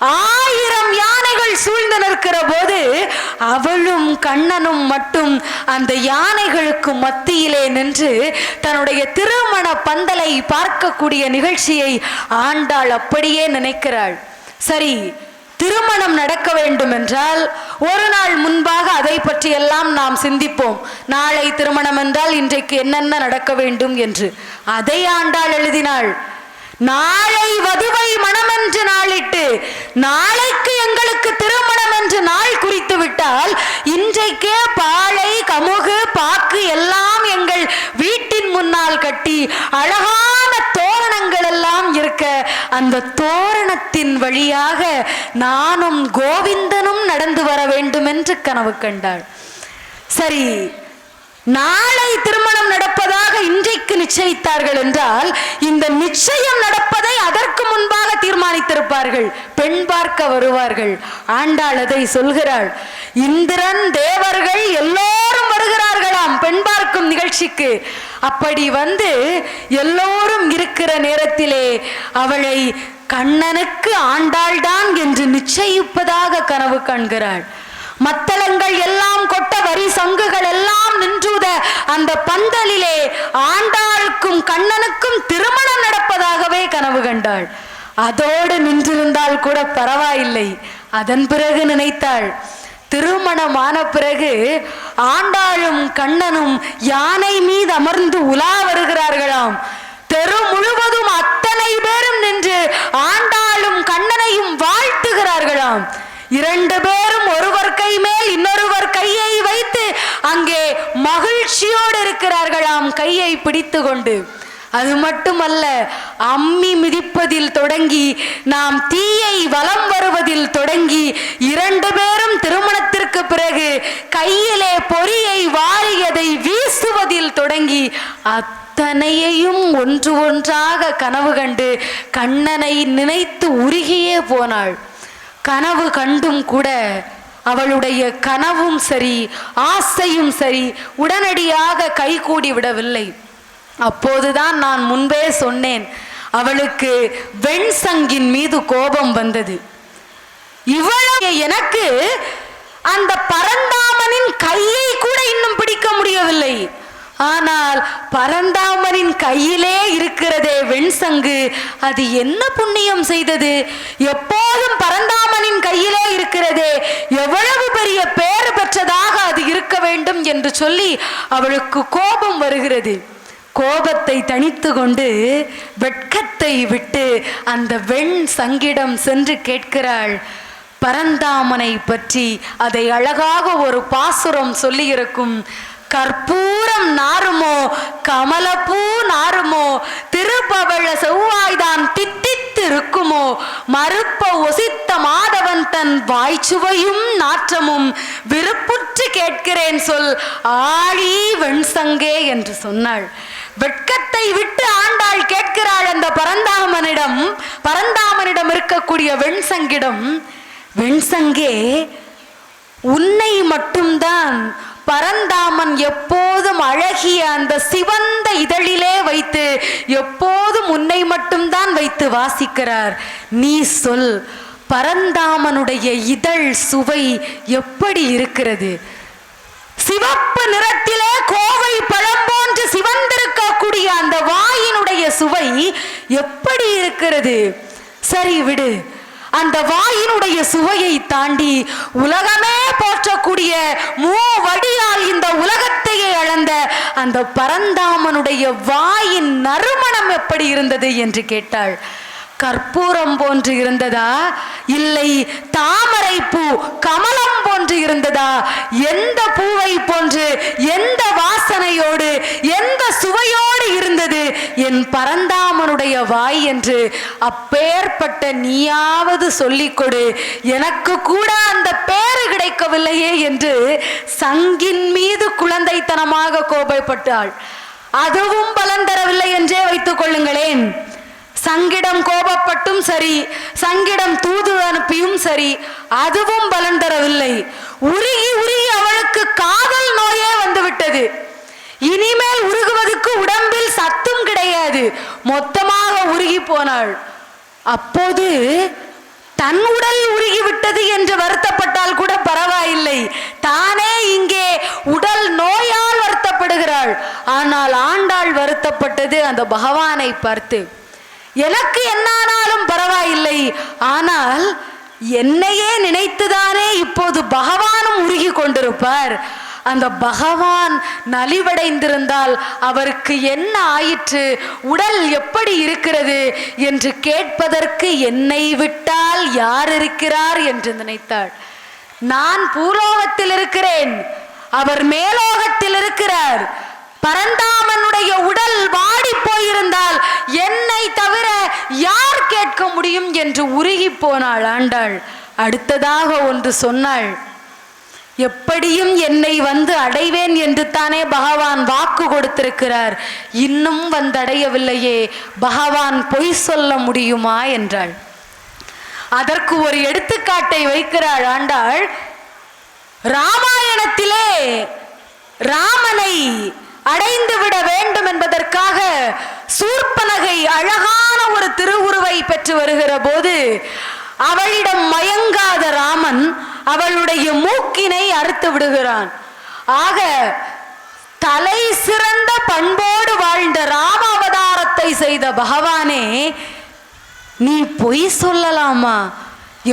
1000 யானைகள் சூழ்ந்து நிற்கிற போது அவளும் கண்ணனும் மட்டும் அந்த யானைகளுக்கு மத்தியிலே நின்று தன்னுடைய திருமண பந்தலை பார்க்கக்கூடிய நிகழ்ச்சியை ஆண்டாள் அப்படியே நினைக்கிறாள். சரி, திருமணம் நடக்க வேண்டும் என்றால் ஒரு நாள் முன்பாக அதை பற்றி எல்லாம் நாம் சிந்திப்போம். நாளை திருமணம் என்றால் இன்றைக்கு என்னென்ன நடக்க வேண்டும் என்று. அதை ஆண்டாள் எழுதினாள். நாளை வதுவை மணம் என்று நாளிட்டு நாளைக்கு எங்களுக்கு திருமணம் என்று நாள் குறித்து விட்டால் இன்றைக்கே பாளை கமுகு பாக்கு எல்லாம் எங்கள் வீட்டின் முன்னால் கட்டி அழகான தோரணங்கள் எல்லாம் இருக்க அந்த தோரணத்தின் வழியாக நானும் கோவிந்தனும் நடந்து வர வேண்டும் என்று கனவு கண்டாள். சரி, நாளை திருமணம் நடப்பதாக இன்றைக்கு நிச்சயித்தார்கள் என்றால் இந்த நிச்சயம் நடப்பதை அதற்கு முன்பாக தீர்மானித்திருப்பார்கள். பெண் பார்க்க வருவார்கள். ஆண்டாள் அதை சொல்கிறாள். இந்திரன் தேவர்கள் எல்லோரும் வருகிறார்களாம் பெண் பார்க்கும் நிகழ்ச்சிக்கு. அப்படி வந்து எல்லோரும் இருக்கிற நேரத்திலே அவளை கண்ணனுக்கு ஆண்டாள்தான் என்று நிச்சயிப்பதாக கனவு காண்கிறாள். மத்தளங்கள் எல்லாம் கொட்ட வரி சங்குகள் எல்லாம் நின்றுத அந்த பந்தலிலே ஆண்டாளுக்கும் கண்ணனுக்கும் திருமணம் நடப்பதாகவே கனவு கண்டாள். அதோடு நின்றிருந்தால் கூட பரவாயில்லை. அதன் பிறகு நினைத்தாள், திருமணமான பிறகு ஆண்டாளும் கண்ணனும் யானை மீது அமர்ந்து உலா வருகிறார்களாம். தெரு முழுவதும் அத்தனை பேரும் நின்று ஆண்டாளும் கண்ணனையும் வாழ்த்துகிறார்களாம். 2 பேரும் ஒருவர் கை மேல் இன்னொருவர் கையை வைத்து அங்கே மகிழ்ச்சியோடு இருக்கிறார்களாம், கையை பிடித்து கொண்டு. அது மட்டுமல்ல, அம்மி மிதிப்பதில் தொடங்கி நாம் தீயை வலம் வருவதில் தொடங்கி 2 பேரும் திருமணத்திற்கு பிறகு கையிலே பொறியை வாரியதை வீசுவதில் தொடங்கி அத்தனையையும் ஒன்று ஒன்றாக கனவு கண்டு கண்ணனை நினைத்து உருகியே போனாள். கனவு கண்டும் கூட அவளுடைய கனவும் சரி ஆசையும் சரி உடனடியாக கைகூடி விடவில்லை. அப்போதுதான் நான் முன்பே சொன்னேன், அவளுக்கு வெண்சங்கின் மீது கோபம் வந்தது. இவளை எனக்கு அந்த பரந்தாமனின் கையை கூட இன்னும் பிடிக்க முடியவில்லை. ஆனால் பரந்தாமனின் கையிலே இருக்கிறதே வெண்சங்கு, அது என்ன புண்ணியம் செய்தது? எப்போதும் பரந்தாமனின் கையிலே இருக்கிறதே, எவ்வளவு பெரிய பேறு பெற்றதாக அது இருக்க வேண்டும் என்று சொல்லி அவளுக்கு கோபம் வருகிறது. கோபத்தை தணித்து கொண்டு வெட்கத்தை விட்டு அந்த வெண் சங்கிடம் சென்று கேட்கிறாள், பரந்தாமனை பற்றி அதை அழகாக ஒரு பாசுரம் சொல்லியிருக்கும். கற்பூரம் நாருமோ கமலப்பூ நாருமோ திருப்பவள செவ்வாய்தான் தித்தித்து இருக்குமோ மறுப்ப ஒசித்த மாதவன் தன் வாய்ச்சுவையும் நாற்றமும் விருப்புற்று கேட்கிறேன் சொல் ஆழி வெண்சங்கே என்று சொன்னாள். வெட்கத்தை விட்டு ஆண்டாள் கேட்கிறாள் அந்த பரந்தாமனிடம் இருக்கக்கூடிய வெண்சங்கிடம், வெண்சங்கே உன்னை மட்டும்தான் பரந்தாமன் எப்போதும் அழகிய அந்த சிவந்த இதழிலே வைத்து எப்போதும் உன்னை மட்டும்தான் வைத்து வாசிக்கிறார். நீ சொல், பரந்தாமனுடைய இதழ் சுவை எப்படி இருக்கிறது? சிவப்பு நிறத்திலே கோவை பழம் போன்று சிவந்திருக்கக்கூடிய அந்த வாயினுடைய சுவை எப்படி இருக்கிறது? சரி விடு, அந்த வாயினுடைய சுவையை தாண்டி உலகமே போற்றக்கூடிய மூவடியால் இந்த உலகத்தையே அளந்த அந்த பரந்தாமனுடைய வாயின் நறுமணம் எப்படி இருந்தது என்று கேட்டாள். கற்பூரம் போன்று இருந்ததா, இல்லை தாமரை பூ கமலம் போன்று இருந்ததா, எந்த பூவை போன்று எந்த வாசனையோடு எந்த சுவையோடு இருந்தது என் பரந்தாமனுடைய வாய் என்று அப்பேற்பட்ட நீயாவது சொல்லிக் கொடு, எனக்கு கூட அந்த பேரு கிடைக்கவில்லையே என்று சங்கின் மீது குழந்தைத்தனமாக கோபப்பட்டாள். அதுவும் பலன் தரவில்லை என்றே வைத்துக் கொள்ளுங்களேன். சங்கிடம் கோபப்பட்டும் சரி, சங்கிடம் தூது அனுப்பியும் சரி, அதுவும் பலன் தரவில்லை. உருகி உருகி அவளுக்கு காதல் நோயே வந்துவிட்டது. இனிமேல் உருகுவதற்கு உடம்பில் சத்தும் கிடையாது, மொத்தமாக உருகி போனாள். அப்போது தன் உடல் உருகிவிட்டது என்று வருத்தப்பட்டால் கூட பரவாயில்லை, தானே இங்கே உடல் நோயால் வருத்தப்படுகிறாள். ஆனால் ஆண்டாள் வருத்தப்பட்டது அந்த பகவானை பார்த்து. எனக்கு என்னானாலும் பரவாயில்லை, ஆனால் என்னையே நினைத்துதானே இப்போது பகவானும் உருகி கொண்டிருப்பார். அந்த பகவான் நலிவடைந்திருந்தால் அவருக்கு என்ன ஆயிற்று, உடல் எப்படி இருக்கிறது என்று கேட்பதற்கு என்னை விட்டால் யார் இருக்கிறார் என்று நினைத்தாள். நான் பூலோகத்தில் இருக்கிறேன், அவர் மேலோகத்தில் இருக்கிறார். பரந்தாமனுடைய உடல் வாடி போயிருந்தால் என்னை தவிர யார் கேட்க முடியும் என்று உருகி போனாள் ஆண்டாள். அடுத்ததாக ஒன்று சொன்னாள். எப்படியும் என்னை வந்து அடைவேன் என்று தானே பகவான் வாக்கு கொடுத்திருக்கிறார், இன்னும் வந்தடையவில்லையே, பகவான் பொய் சொல்ல முடியுமா என்றாள். அதற்கு ஒரு எடுத்துக்காட்டை வைக்கிறாள் ஆண்டாள். ராமாயணத்திலே ராமனை அடைந்து விட வேண்டும் என்பதற்காக சூர்பனகை அழகான ஒரு திருவுருவை பெற்று வருகிற போது அவளிடம் மயங்காத ராமன் அவளுடைய மூக்கினை அறுத்து விடுகிறான். ஆக தலை சிறந்த பண்போடு வாழ்ந்த ராம அவதாரத்தை செய்த பகவானே, நீ பொய் சொல்லலாமா?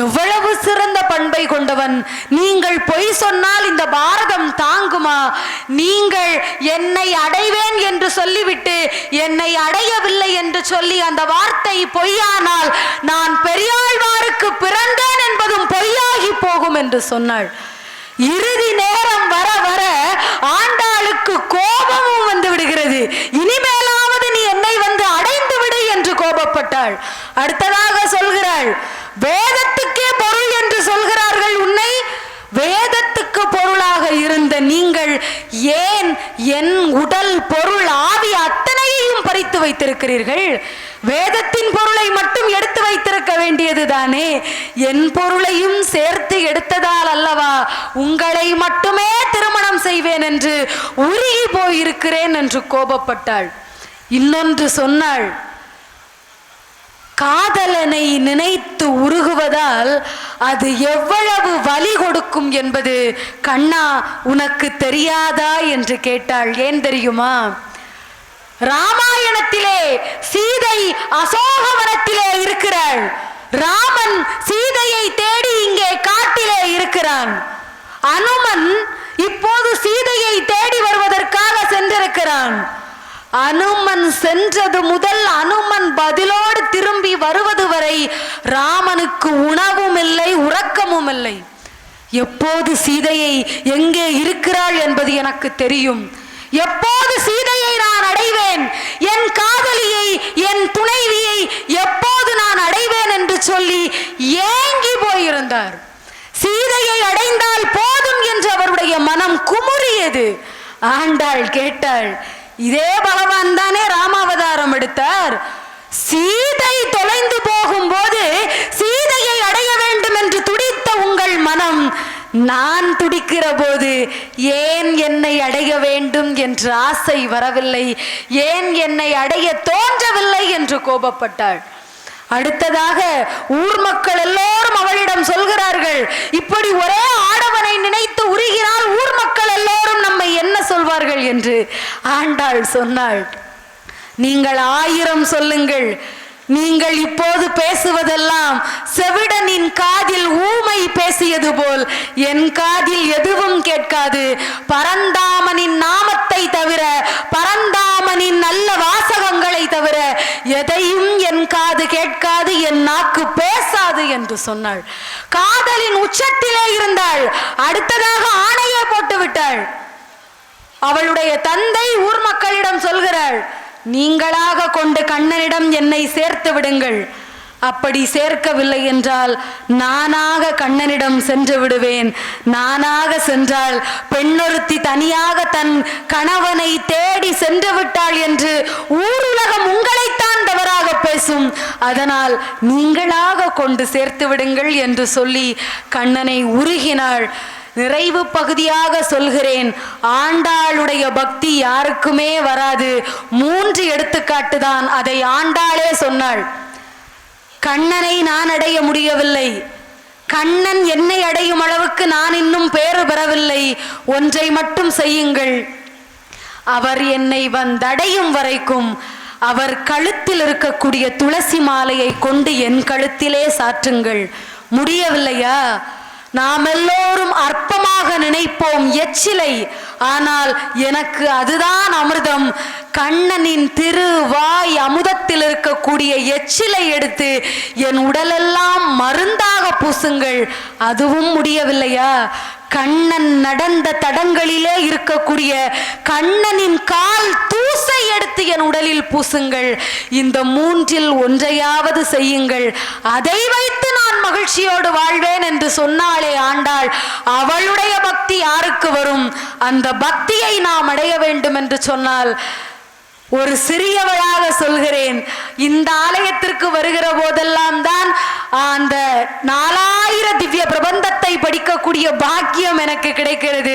எவ்வளவு சிறந்த பண்பை கொண்டவன், நீங்கள் பொய் சொன்னால் இந்த பாரதம் தாங்குமா? நீங்கள் என்னை அடைவேன் என்று சொல்லிவிட்டு என்னை அடையவில்லை என்று சொல்லி அந்த வார்த்தை பொய்யானால் நான் பெரியாழ்வாருக்கு பிறந்தேன் என்பதும் பொய்யாகி போகும் என்று சொன்னாள். இறுதி நேரம் வர வர ஆண்டாளுக்கு கோபமும் வந்து விடுகிறது. இனிமேலாவது நீ என்னை வந்து அடைந்து விடு என்று கோபப்பட்டாள். அடுத்ததாக சொல்கிறாள், வேதத்துக்கே பொருள் என்று சொல்கிறார்கள் உன்னை, வேதத்துக்கு பொருளாக இருந்த நீங்கள் ஏன் என் உடல் பொருள் ஆவி அத்தனையையும் பறித்து வைத்திருக்கிறீர்கள்? வேதத்தின் பொருளை மட்டும் எடுத்து வைத்திருக்க வேண்டியதுதானே, என் பொருளையும் சேர்த்து எடுத்ததால் அல்லவா உங்களை மட்டுமே திருமணம் செய்வேன் என்று உருகி போயிருக்கிறேன் என்று கோபப்பட்டாள். இன்னொன்று சொன்னாள், காதலனை நினைத்து உருகுவதால் அது எவ்வளவு வலி கொடுக்கும் என்பது கண்ணா உனக்கு தெரியாதா என்று கேட்டாள். ஏன் தெரியுமா? ராமாயணத்திலே சீதை அசோகவனத்திலே இருக்கிறாள், ராமன் சீதையை தேடி இங்கே காட்டிலே இருக்கிறான். அனுமன் இப்போது சீதையை தேடி வருவதற்காக சென்றிருக்கிறான். அனுமன் சென்றது முதல் அனுமன் பதிலோடு திரும்பி வருவது வரை ராமனுக்கு உணவும் இல்லை, உறக்கமும் இல்லை. எப்போது சீதையை எங்கே இருக்கிறாள் என்பது எனக்கு தெரியும். எப்போது சீதையை நான் அடைவேன், என் காதலியை, என் துணைவியை எப்போது நான் அடைவேன் என்று சொல்லி ஏங்கி போயிருந்தார். சீதையை அடைந்தால் போதும் என்று அவருடைய மனம் குமுறியது. ஆண்டாள் கேட்டாள், இதே பகவான் தானே ராமாவதாரம் எடுத்தார். சீதை தொலைந்து போகும்போது சீதையை அடைய வேண்டும் என்று துடித்த உங்கள் மனம் நான் துடிக்கிற போது ஏன் என்னை அடைய வேண்டும் என்று ஆசை வரவில்லை, ஏன் என்னை அடைய தோன்றவில்லை என்று கோபப்பட்டாள். அடுத்ததாக ஊர் மக்கள் எல்லோரும் அவளிடம் சொல்கிறார்கள், இப்படி ஒரே ஆடவனை நினைத்து உருகினால் ஊர் மக்கள் எல்லோரும் நம்மை என்ன சொல்வார்கள் என்று. ஆண்டாள் சொன்னாள், நீங்கள் 1000 சொல்லுங்கள், நீங்கள் இப்போது பேசுவதெல்லாம் செவிடனின் காதில் ஊமை பேசியது போல் என் காதில் எதுவும் கேட்காது. பரந்தாமனின் நாமத்தை தவிர, பரந்தாமனின் நல்ல வாசகங்களை தவிர எதையும் என் காது கேட்காது, என் நாக்கு பேசாது என்று சொன்னாள். காதலின் உச்சத்திலே இருந்தாள். அடுத்ததாக ஆணையை போட்டு விட்டாள். அவளுடைய தந்தை ஊர் மக்களிடம் சொல்கிறாள், நீங்களாக கொண்டு கண்ணனிடம் என்னை சேர்த்து விடுங்கள். அப்படி சேர்க்கவில்லை என்றால் நானாக கண்ணனிடம் சென்று விடுவேன். நானாக சென்றால் பெண்ணொருத்தி தனியாக தன் கணவனை தேடி சென்று விட்டாள் என்று ஊருலகம் உங்களைத்தான் தவறாக பேசும். அதனால் நீங்களாக கொண்டு சேர்த்து விடுங்கள் என்று சொல்லி கண்ணனை உருகினாள். நிறைவு பகுதியாக சொல்கிறேன், ஆண்டாளுடைய பக்தி யாருக்குமே வராது. 3 எடுத்துக்காட்டு தான், அதை ஆண்டாளே சொன்னாள். கண்ணனை நான் அடைய முடியவில்லை, கண்ணன் என்னை அடையும் அளவுக்கு நான் இன்னும் பேறு பெறவில்லை. ஒன்றை மட்டும் செய்யுங்கள், அவர் என்னை வந்தடையும் வரைக்கும் அவர் கழுத்தில் இருக்கக்கூடிய துளசி மாலையை கொண்டு என் கழுத்திலே சாற்றுங்கள். முடியவில்லையா? நாம் எல்லோரும் அற்பமாக நினைப்போம் எச்சிலை, ஆனால் எனக்கு அதுதான் அமிர்தம். கண்ணனின் திருவாய் அமுதத்தில் இருக்கக்கூடிய எச்சிலை எடுத்து என் உடலெல்லாம் மருந்தாக பூசுங்கள். அதுவும் முடியவில்லையா? கண்ணன் நடந்த தடங்களிலே இருக்கக்கூடிய கண்ணனின் கால் தூசை எடுத்து என் உடலில் பூசுங்கள். இந்த 3இல் ஒன்றையாவது செய்யுங்கள், அதை வைத்து நான் மகிழ்ச்சியோடு வாழ்வேன் என்று சொன்னாளே ஆண்டாள். அவளுடைய பக்தி யாருக்கு வரும்? அந்த பக்தியை நாம் அடைய வேண்டும் என்று சொன்னால், ஒரு சிறியவளாக சொல்கிறேன், இந்த ஆலயத்திற்கு வருகிற போதெல்லாம் தான் அந்த 4000 திவ்ய பிரபந்தத்தை படிக்கக்கூடிய பாக்கியம் எனக்கு கிடைக்கிறது.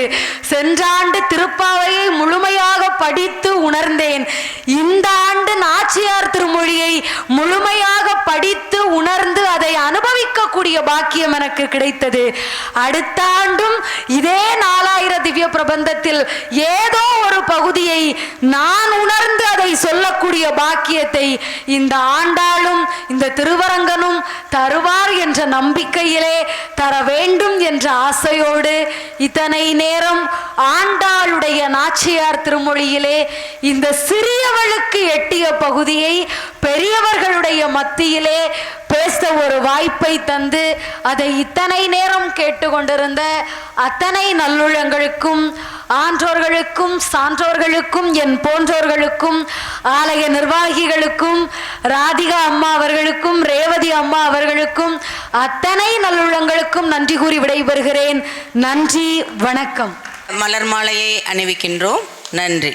சென்ற ஆண்டு திருப்பாவையை முழுமையாக படித்து உணர்ந்தேன். இந்த ஆண்டு நாச்சியார் திருமொழியை முழுமையாக படித்து உணர்ந்து அதை அனுபவிக்கக்கூடிய பாக்கியம் எனக்கு கிடைத்தது. அடுத்த ஆண்டும் இதே 4000 திவ்ய பிரபந்தத்தில் ஏதோ ஒரு பகுதியை நான் உணர்ந்து அதை சொல்லக்கூடிய பாக்கியத்தை இந்த ஆண்டாளும் இந்த திருவரங்கனும் தருவார் என்ற நம்பிக்கையிலே, தர வேண்டும் என்ற ஆசையோடு இத்தனை நேரம் ஆண்டாளுடைய நாச்சியார் திருமொழியிலே இந்த சிறியவளுக்கு எட்டிய பகுதியை பெரியவர்களுடைய மத்தியிலே பேச ஒரு வாய்ப்பை தந்து அதை இத்தனை நேரம் கேட்டுக்கொண்டிருந்த அத்தனை நல்லுள்ளங்களுக்கும், ஆன்றோர்களுக்கும், சான்றோர்களுக்கும், என் போன்றோர்களுக்கும், ஆலய நிர்வாகிகளுக்கும், ராதிகா அம்மா அவர்களுக்கும், ரேவதி அம்மா அவர்களுக்கும், அத்தனை நல்லுள்ளங்களுக்கும் நன்றி கூறி விடைபெறுகிறேன். நன்றி, வணக்கம். மலர் மாலையை அணிவிக்கின்றோம். நன்றி.